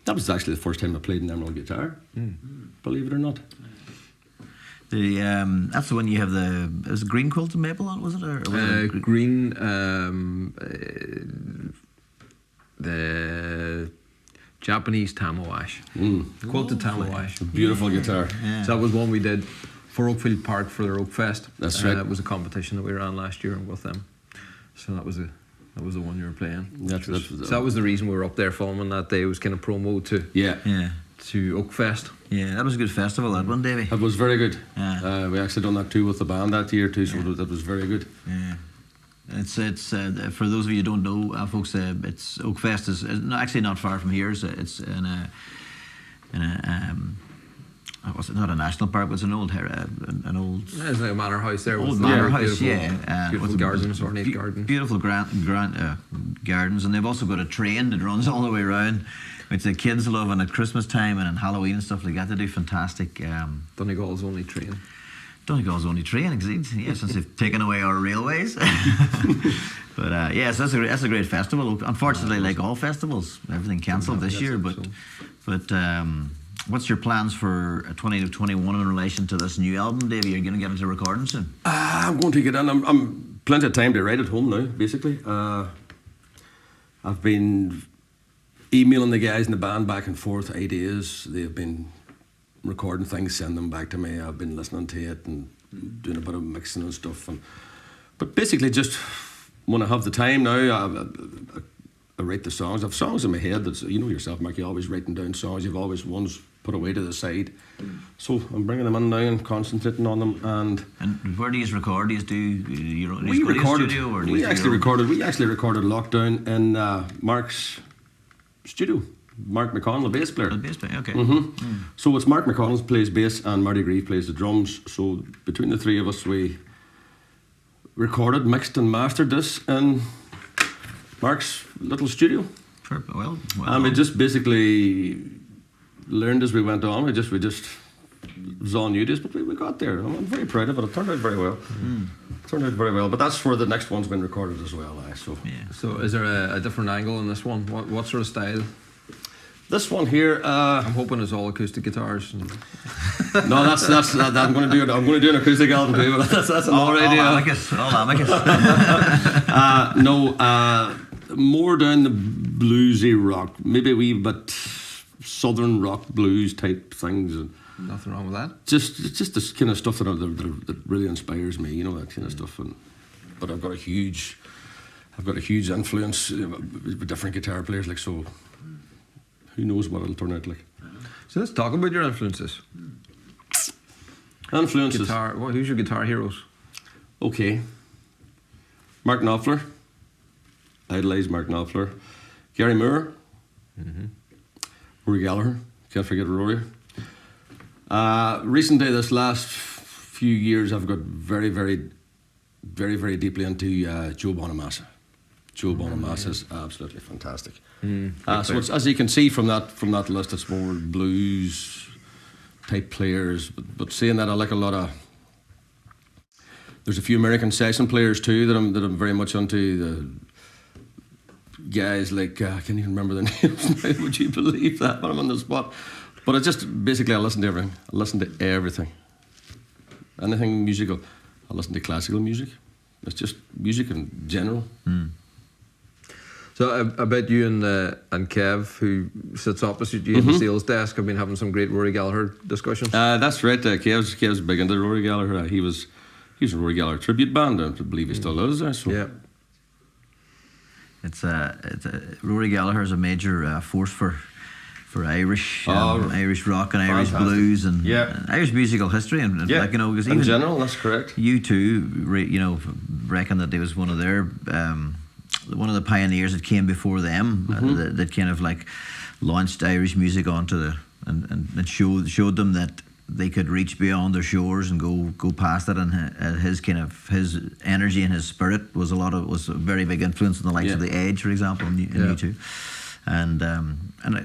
That was actually the first time I played an emerald guitar. Believe it or not. That's the one you have is it green quilted maple on? Was it or was it Green. The Japanese tamawash, quilted tamawash. Beautiful guitar. Yeah. So that was one we did for Oakfield Park for their Oak Fest. That's right. It was a competition that we ran last year with them. So that was the one you were playing. So that was the reason we were up there filming that day. It was kind of promo to Yeah. to Oak Fest. Yeah, that was a good festival, that one, Davy. It was very good. Yeah. We actually done that too with the band that year too, so that was very good. Yeah. It's for those of you who don't know, folks. It's Oakfest is actually not far from here. So it's in a was it not a national park? But it's an old There's like a manor house there. old with manor the house. beautiful- Yeah, beautiful gardens, ornate gardens. Beautiful gardens, and they've also got a train that runs all the way around, which the kids love. And at Christmas time and on Halloween and stuff like that, they do fantastic. Donegal's only train. Donegal's only train, indeed. Yeah, since they've taken away our railways. But yes, that's a great festival. Unfortunately, like all festivals, everything cancelled this year. But what's your plans for 2021 in relation to this new album, Davey? You're going to get into recording soon. I'm going to get in. I'm plenty of time to write at home now. Basically, I've been emailing the guys in the band back and forth ideas. They've been recording things, send them back to me. I've been listening to it and doing a bit of mixing and stuff. But basically, just when I have the time now, I write the songs. I have songs in my head that, you know yourself, Mark, you're always writing down songs. You've always ones put away to the side. So I'm bringing them in now and concentrating on them. And where do you record? Do you do your own we recorded. studio, or do We you actually recorded Lockdown in Mark's studio. Mark McConnell, the bass player. The bass player, okay. So it's Mark McConnell plays bass and Marty Grieve plays the drums. So between the three of us, we recorded, mixed and mastered this in Mark's little studio. Sure, well And we just basically learned as we went on. We just it was all new days, but we got there. I'm very proud of it. It turned out very well. Turned out very well. But that's where the next one's been recorded as well. So yeah. So is there a different angle in this one? What sort of style? this one here. I'm hoping it's all acoustic guitars. No, that's I'm going to do it. I'm going to do an acoustic album too. But that's already. All amicus. No, more down the bluesy rock, maybe a wee bit southern rock blues type things. Nothing wrong with that. Just this kind of stuff that really inspires me. You know, that kind of stuff. But I've got a huge influence with different guitar players. Like, so, who knows what it'll turn out like. So let's talk about your influences. Influences. Guitar. Well, who's your guitar heroes? Okay. Mark Knopfler. Idolise Mark Knopfler. Gary Moore. Rory Gallagher. Can't forget Rory. Recently, this last few years, I've got very, very, very, very deeply into Joe Bonamassa. Joe Bonamassa is absolutely fantastic. So it's, as you can see from that list, it's more blues type players. But saying that, I like a lot of. There's a few American session players too that I'm very much into. The guys like I can't even remember their names now. Would you believe that? When I'm on the spot. But I just basically I listen to everything. I listen to everything. Anything musical. I listen to classical music. It's just music in general. So I bet you and Kev, who sits opposite you in the sales desk, have been having some great Rory Gallagher discussions. That's right. Kev's big into Rory Gallagher. He was a Rory Gallagher tribute band. I believe he still is. So. Yeah. Rory Gallagher is a major force for Irish Irish rock and Irish fantastic. blues and Yeah. Irish musical history and Yeah, like, you know, because in even general, that's correct. you two, you know, reckon that he was one of their one of the pioneers that came before them, that kind of like launched Irish music onto the and showed them that they could reach beyond their shores and go past it. And his his energy and his spirit was a very big influence on the likes of the Edge, for example, in you two. And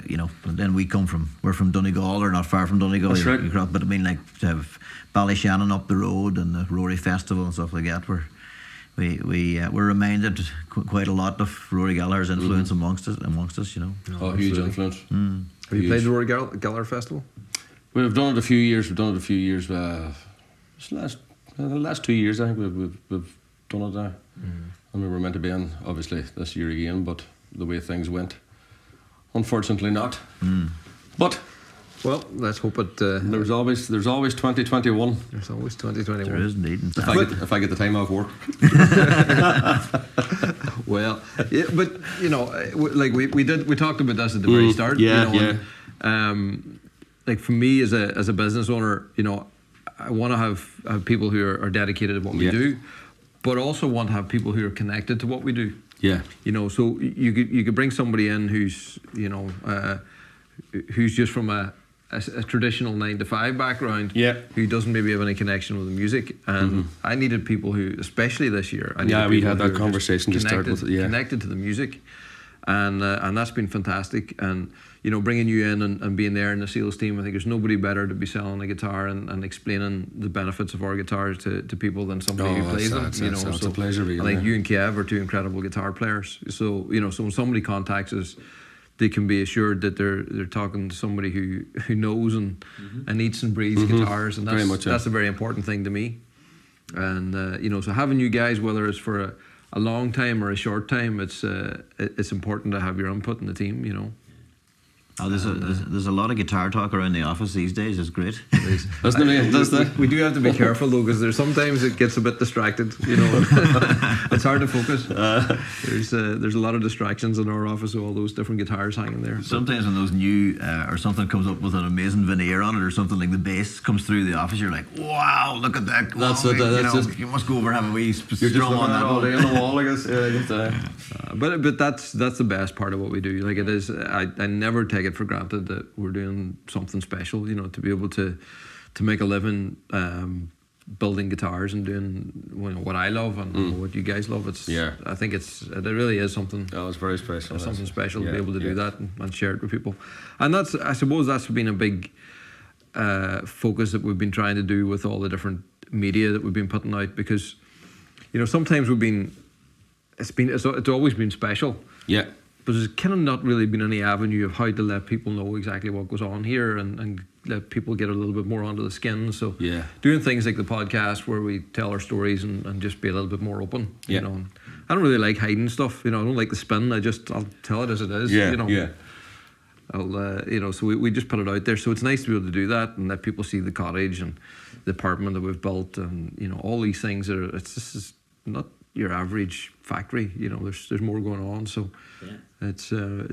you know, then we're from Donegal, or not far from Donegal. That's right. But I mean, like, to have Ballyshannon up the road and the Rory Festival and stuff like that, we're reminded quite a lot of Rory Gallagher's influence amongst us, you know. Oh, huge influence. Have you played the Rory Gallagher Festival? We've done it a few years. The last 2 years, I think we've done it now. And we were meant to be in, obviously, this year again, but the way things went, unfortunately not. But Well, let's hope it. there's always 2021. There's always 2021. There is indeed. If I get the time off work. Well, yeah, but you know, we talked about this at the very start. yeah, you know, and, like, for me as a business owner, you know, I want to have people who are dedicated to what we do, but also want to have people who are connected to what we do. Yeah. You know, so you could bring somebody in who's, you know, who's just from a traditional 9-to-5 background, who doesn't maybe have any connection with the music. And I needed people who, especially this year, we had people that who are conversation to start with it, connected to the music, and that's been fantastic. And you know, bringing you in and being there in the sales team, I think there's nobody better to be selling a guitar and explaining the benefits of our guitars to people than somebody who plays them. You know, it's a pleasure being I think there. you and Kev are two incredible guitar players. So you know, so when somebody contacts us, they can be assured that they're talking to somebody who knows and eats and breathes guitars, and that's a very important thing to me. And you know, so having you guys, whether it's for a long time or a short time, it's important to have your input in the team. You know. Oh, there's a lot of guitar talk around the office these days. It's great. We do have to be careful though, because there's sometimes it gets a bit distracted. You know, it's hard to focus. There's a lot of distractions in our office with all those different guitars hanging there. Sometimes when those new or something comes up with an amazing veneer on it, or something like the bass comes through the office, you're like, wow, look at that! That's wow, it. You must go over and have a wee You're strum on that all day one. on the wall, I guess. But that's the best part of what we do. Like, it is, I never take it for granted that we're doing something special. You know, to be able to make a living building guitars and doing, you know, what I love and what you guys love. I think it really is something. Oh, it's very special. It's something special to be able to do that and share it with people. And I suppose that's been a big focus that we've been trying to do with all the different media that we've been putting out, because, you know, sometimes it's always been special. Yeah. But there's kind of not really been any avenue of how to let people know exactly what goes on here and let people get a little bit more under the skin. So doing things like the podcast where we tell our stories and just be a little bit more open. You know, I don't really like hiding stuff. You know, I don't like the spin. I'll tell it as it is. You know. I'll you know, so we just put it out there. So it's nice to be able to do that and let people see the cottage and the apartment that we've built, and you know, all these things this is not your average factory. You know, there's more going on. So it's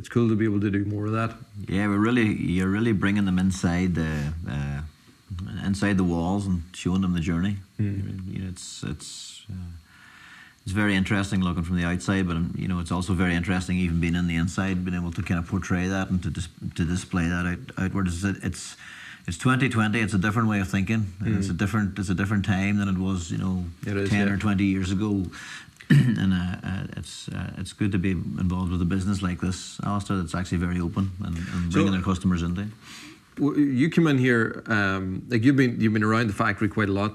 cool to be able to do more of that. Yeah, you're really bringing them inside the walls and showing them the journey. You know, it's very interesting looking from the outside, but you know, it's also very interesting even being in the inside, being able to kind of portray that and to display that outwards. It's 2020. It's a different way of thinking. It's a different time than it was, you know, 10 or 20 years ago. And it's good to be involved with a business like this, Alistair, that's actually very open and bringing their customers in. You come in here, like you've been around the factory quite a lot,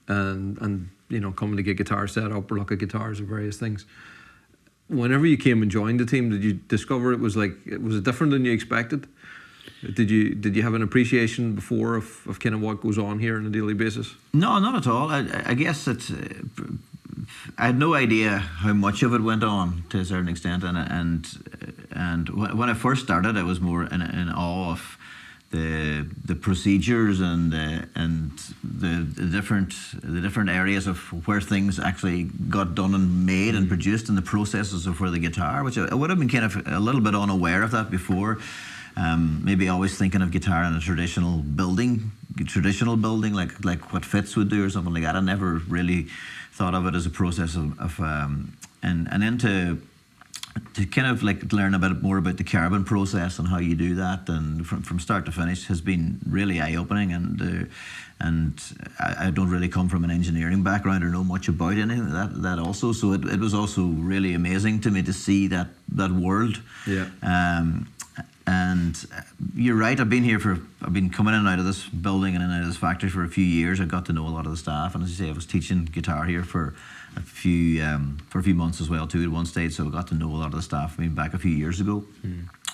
and you know, coming to get guitars set up or look at guitars and various things. Whenever you came and joined the team, did you discover was it different than you expected? Did you have an appreciation before of kind of what goes on here on a daily basis? No, not at all. I guess it's. I had no idea how much of it went on to a certain extent, and when I first started, I was more in awe of the procedures and the different areas of where things actually got done and made and produced, and the processes of where the guitar, which I would have been kind of a little bit unaware of that before. Maybe always thinking of guitar in a traditional building like what Fitz would do or something like that. I never really thought of it as a process of and then to kind of like learn a bit more about the carbon process and how you do that, and from start to finish has been really eye-opening. And I don't really come from an engineering background or know much about anything that also. So it was also really amazing to me to see that world. Yeah. And you're right. I've been coming in and out of this building and in and out of this factory for a few years. I got to know a lot of the staff, and as you say, I was teaching guitar here for a few months as well too at one stage. So I got to know a lot of the staff. I mean, back a few years ago.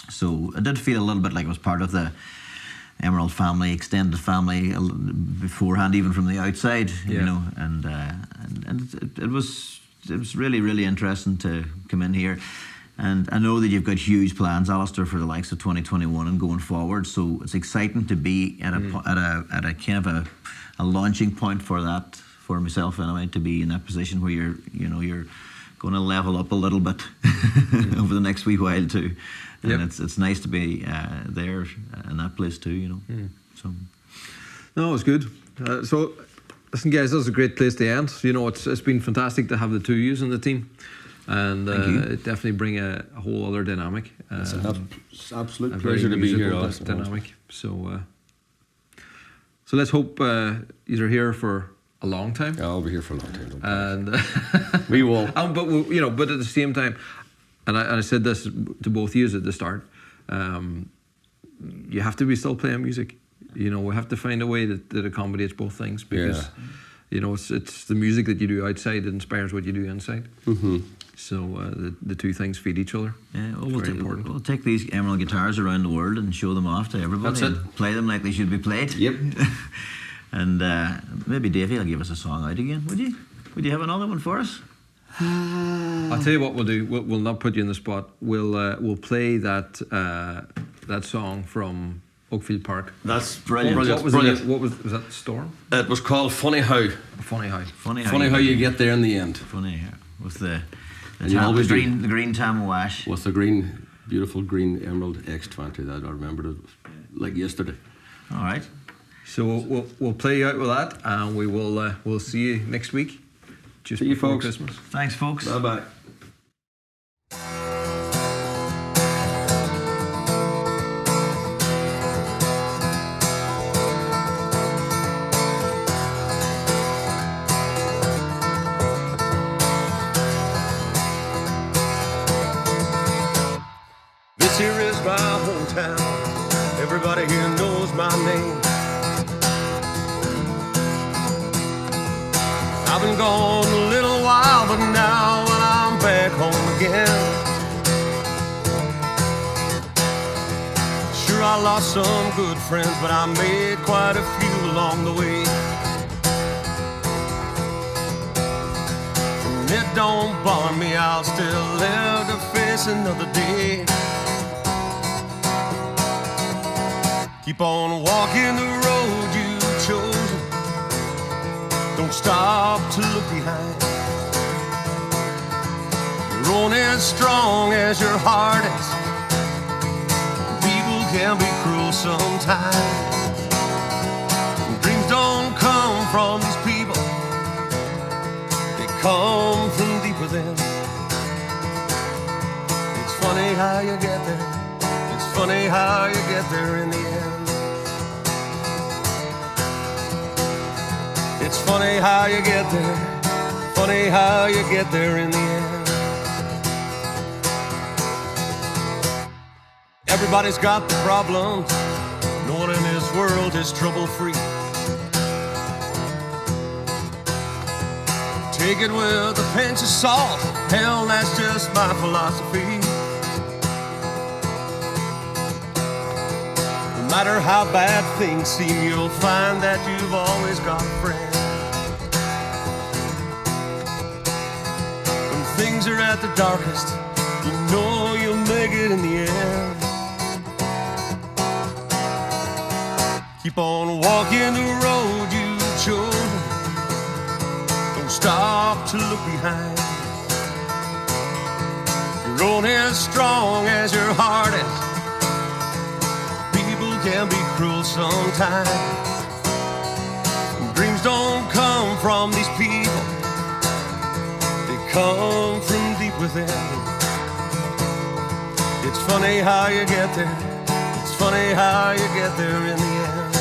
So I did feel a little bit like I was part of the Emerald family, extended family beforehand, even from the outside. You know, and it was really, really interesting to come in here. And I know that you've got huge plans, Alistair, for the likes of 2021 and going forward. So it's exciting to be at a kind of a launching point for that, for myself anyway, to be in that position where you're going to level up a little bit over the next wee while too. And it's nice to be there in that place too. You know. So no, it's good. So listen, guys, that's a great place to end. You know, it's been fantastic to have the two of you in the team. And it definitely bring a whole other dynamic. It's an absolute pleasure to be here. Dynamic. So let's hope you're here for a long time. I'll be here for a long time. And we will. But at the same time, and I said this to both of you at the start. You have to be still playing music. You know, we have to find a way that accommodates both things, because you know it's the music that you do outside that inspires what you do inside. So the two things feed each other. Yeah, we'll take these Emerald guitars around the world and show them off to everybody. That's it. And play them like they should be played. Yep. And maybe Davy will give us a song out again. Would you? Would you have another one for us? I'll tell you what we'll do. We'll not put you in the spot. We'll play that song from Oakfield Park. That's brilliant. What was that? Storm? It was called Funny How. Funny How. Funny how you get there in the end. Funny how with the green Tamawash. With the beautiful green Emerald X20 that I remembered it like yesterday. All right. So we'll play you out with that, and we'll see you next week. Just see you, before folks. Christmas. Thanks, folks. Bye bye. This here is my hometown. Everybody here knows my name. I've been gone a little while, but now I'm back home again. Sure, I lost some good friends, but I made quite a few along the way. And it don't bother me, I'll still live to face another day. Keep on walking the road you've chosen. Don't stop to look behind. You're only as strong as your heart is. People can be cruel sometimes. Dreams don't come from these people. They come from deep within. It's funny how you get there. It's funny how you get there in the end. It's funny how you get there. Funny how you get there in the end. Everybody's got the problems. No one in this world is trouble-free. Take it with a pinch of salt. Hell, that's just my philosophy. No matter how bad things seem, you'll find that you've always got a friend. When things are at the darkest, you know you'll make it in the end. Keep on walking the road you've chosen. Don't stop to look behind. You're only as strong as your heart is. People can be cruel sometimes. Dreams don't come from these people. They come from deep within. It's funny how you get there. It's funny how you get there in the end.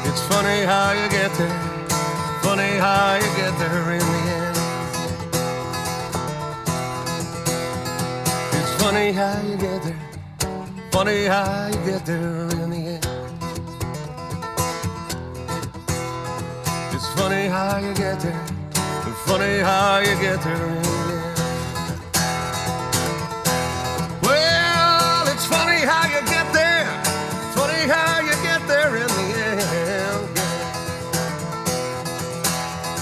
It's funny how you get there. Funny how you get there in the end. It's funny how you get there. Funny how you get there in the end. It's funny how you get there. Funny how you get there in the end. Well, it's funny how you get there. Funny how you get there in the end.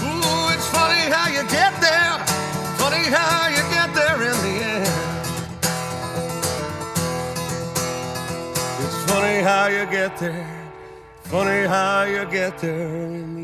Ooh, it's funny how you get there. Funny how you get there in the end. It's funny how you get there. Funny how you get there in the end.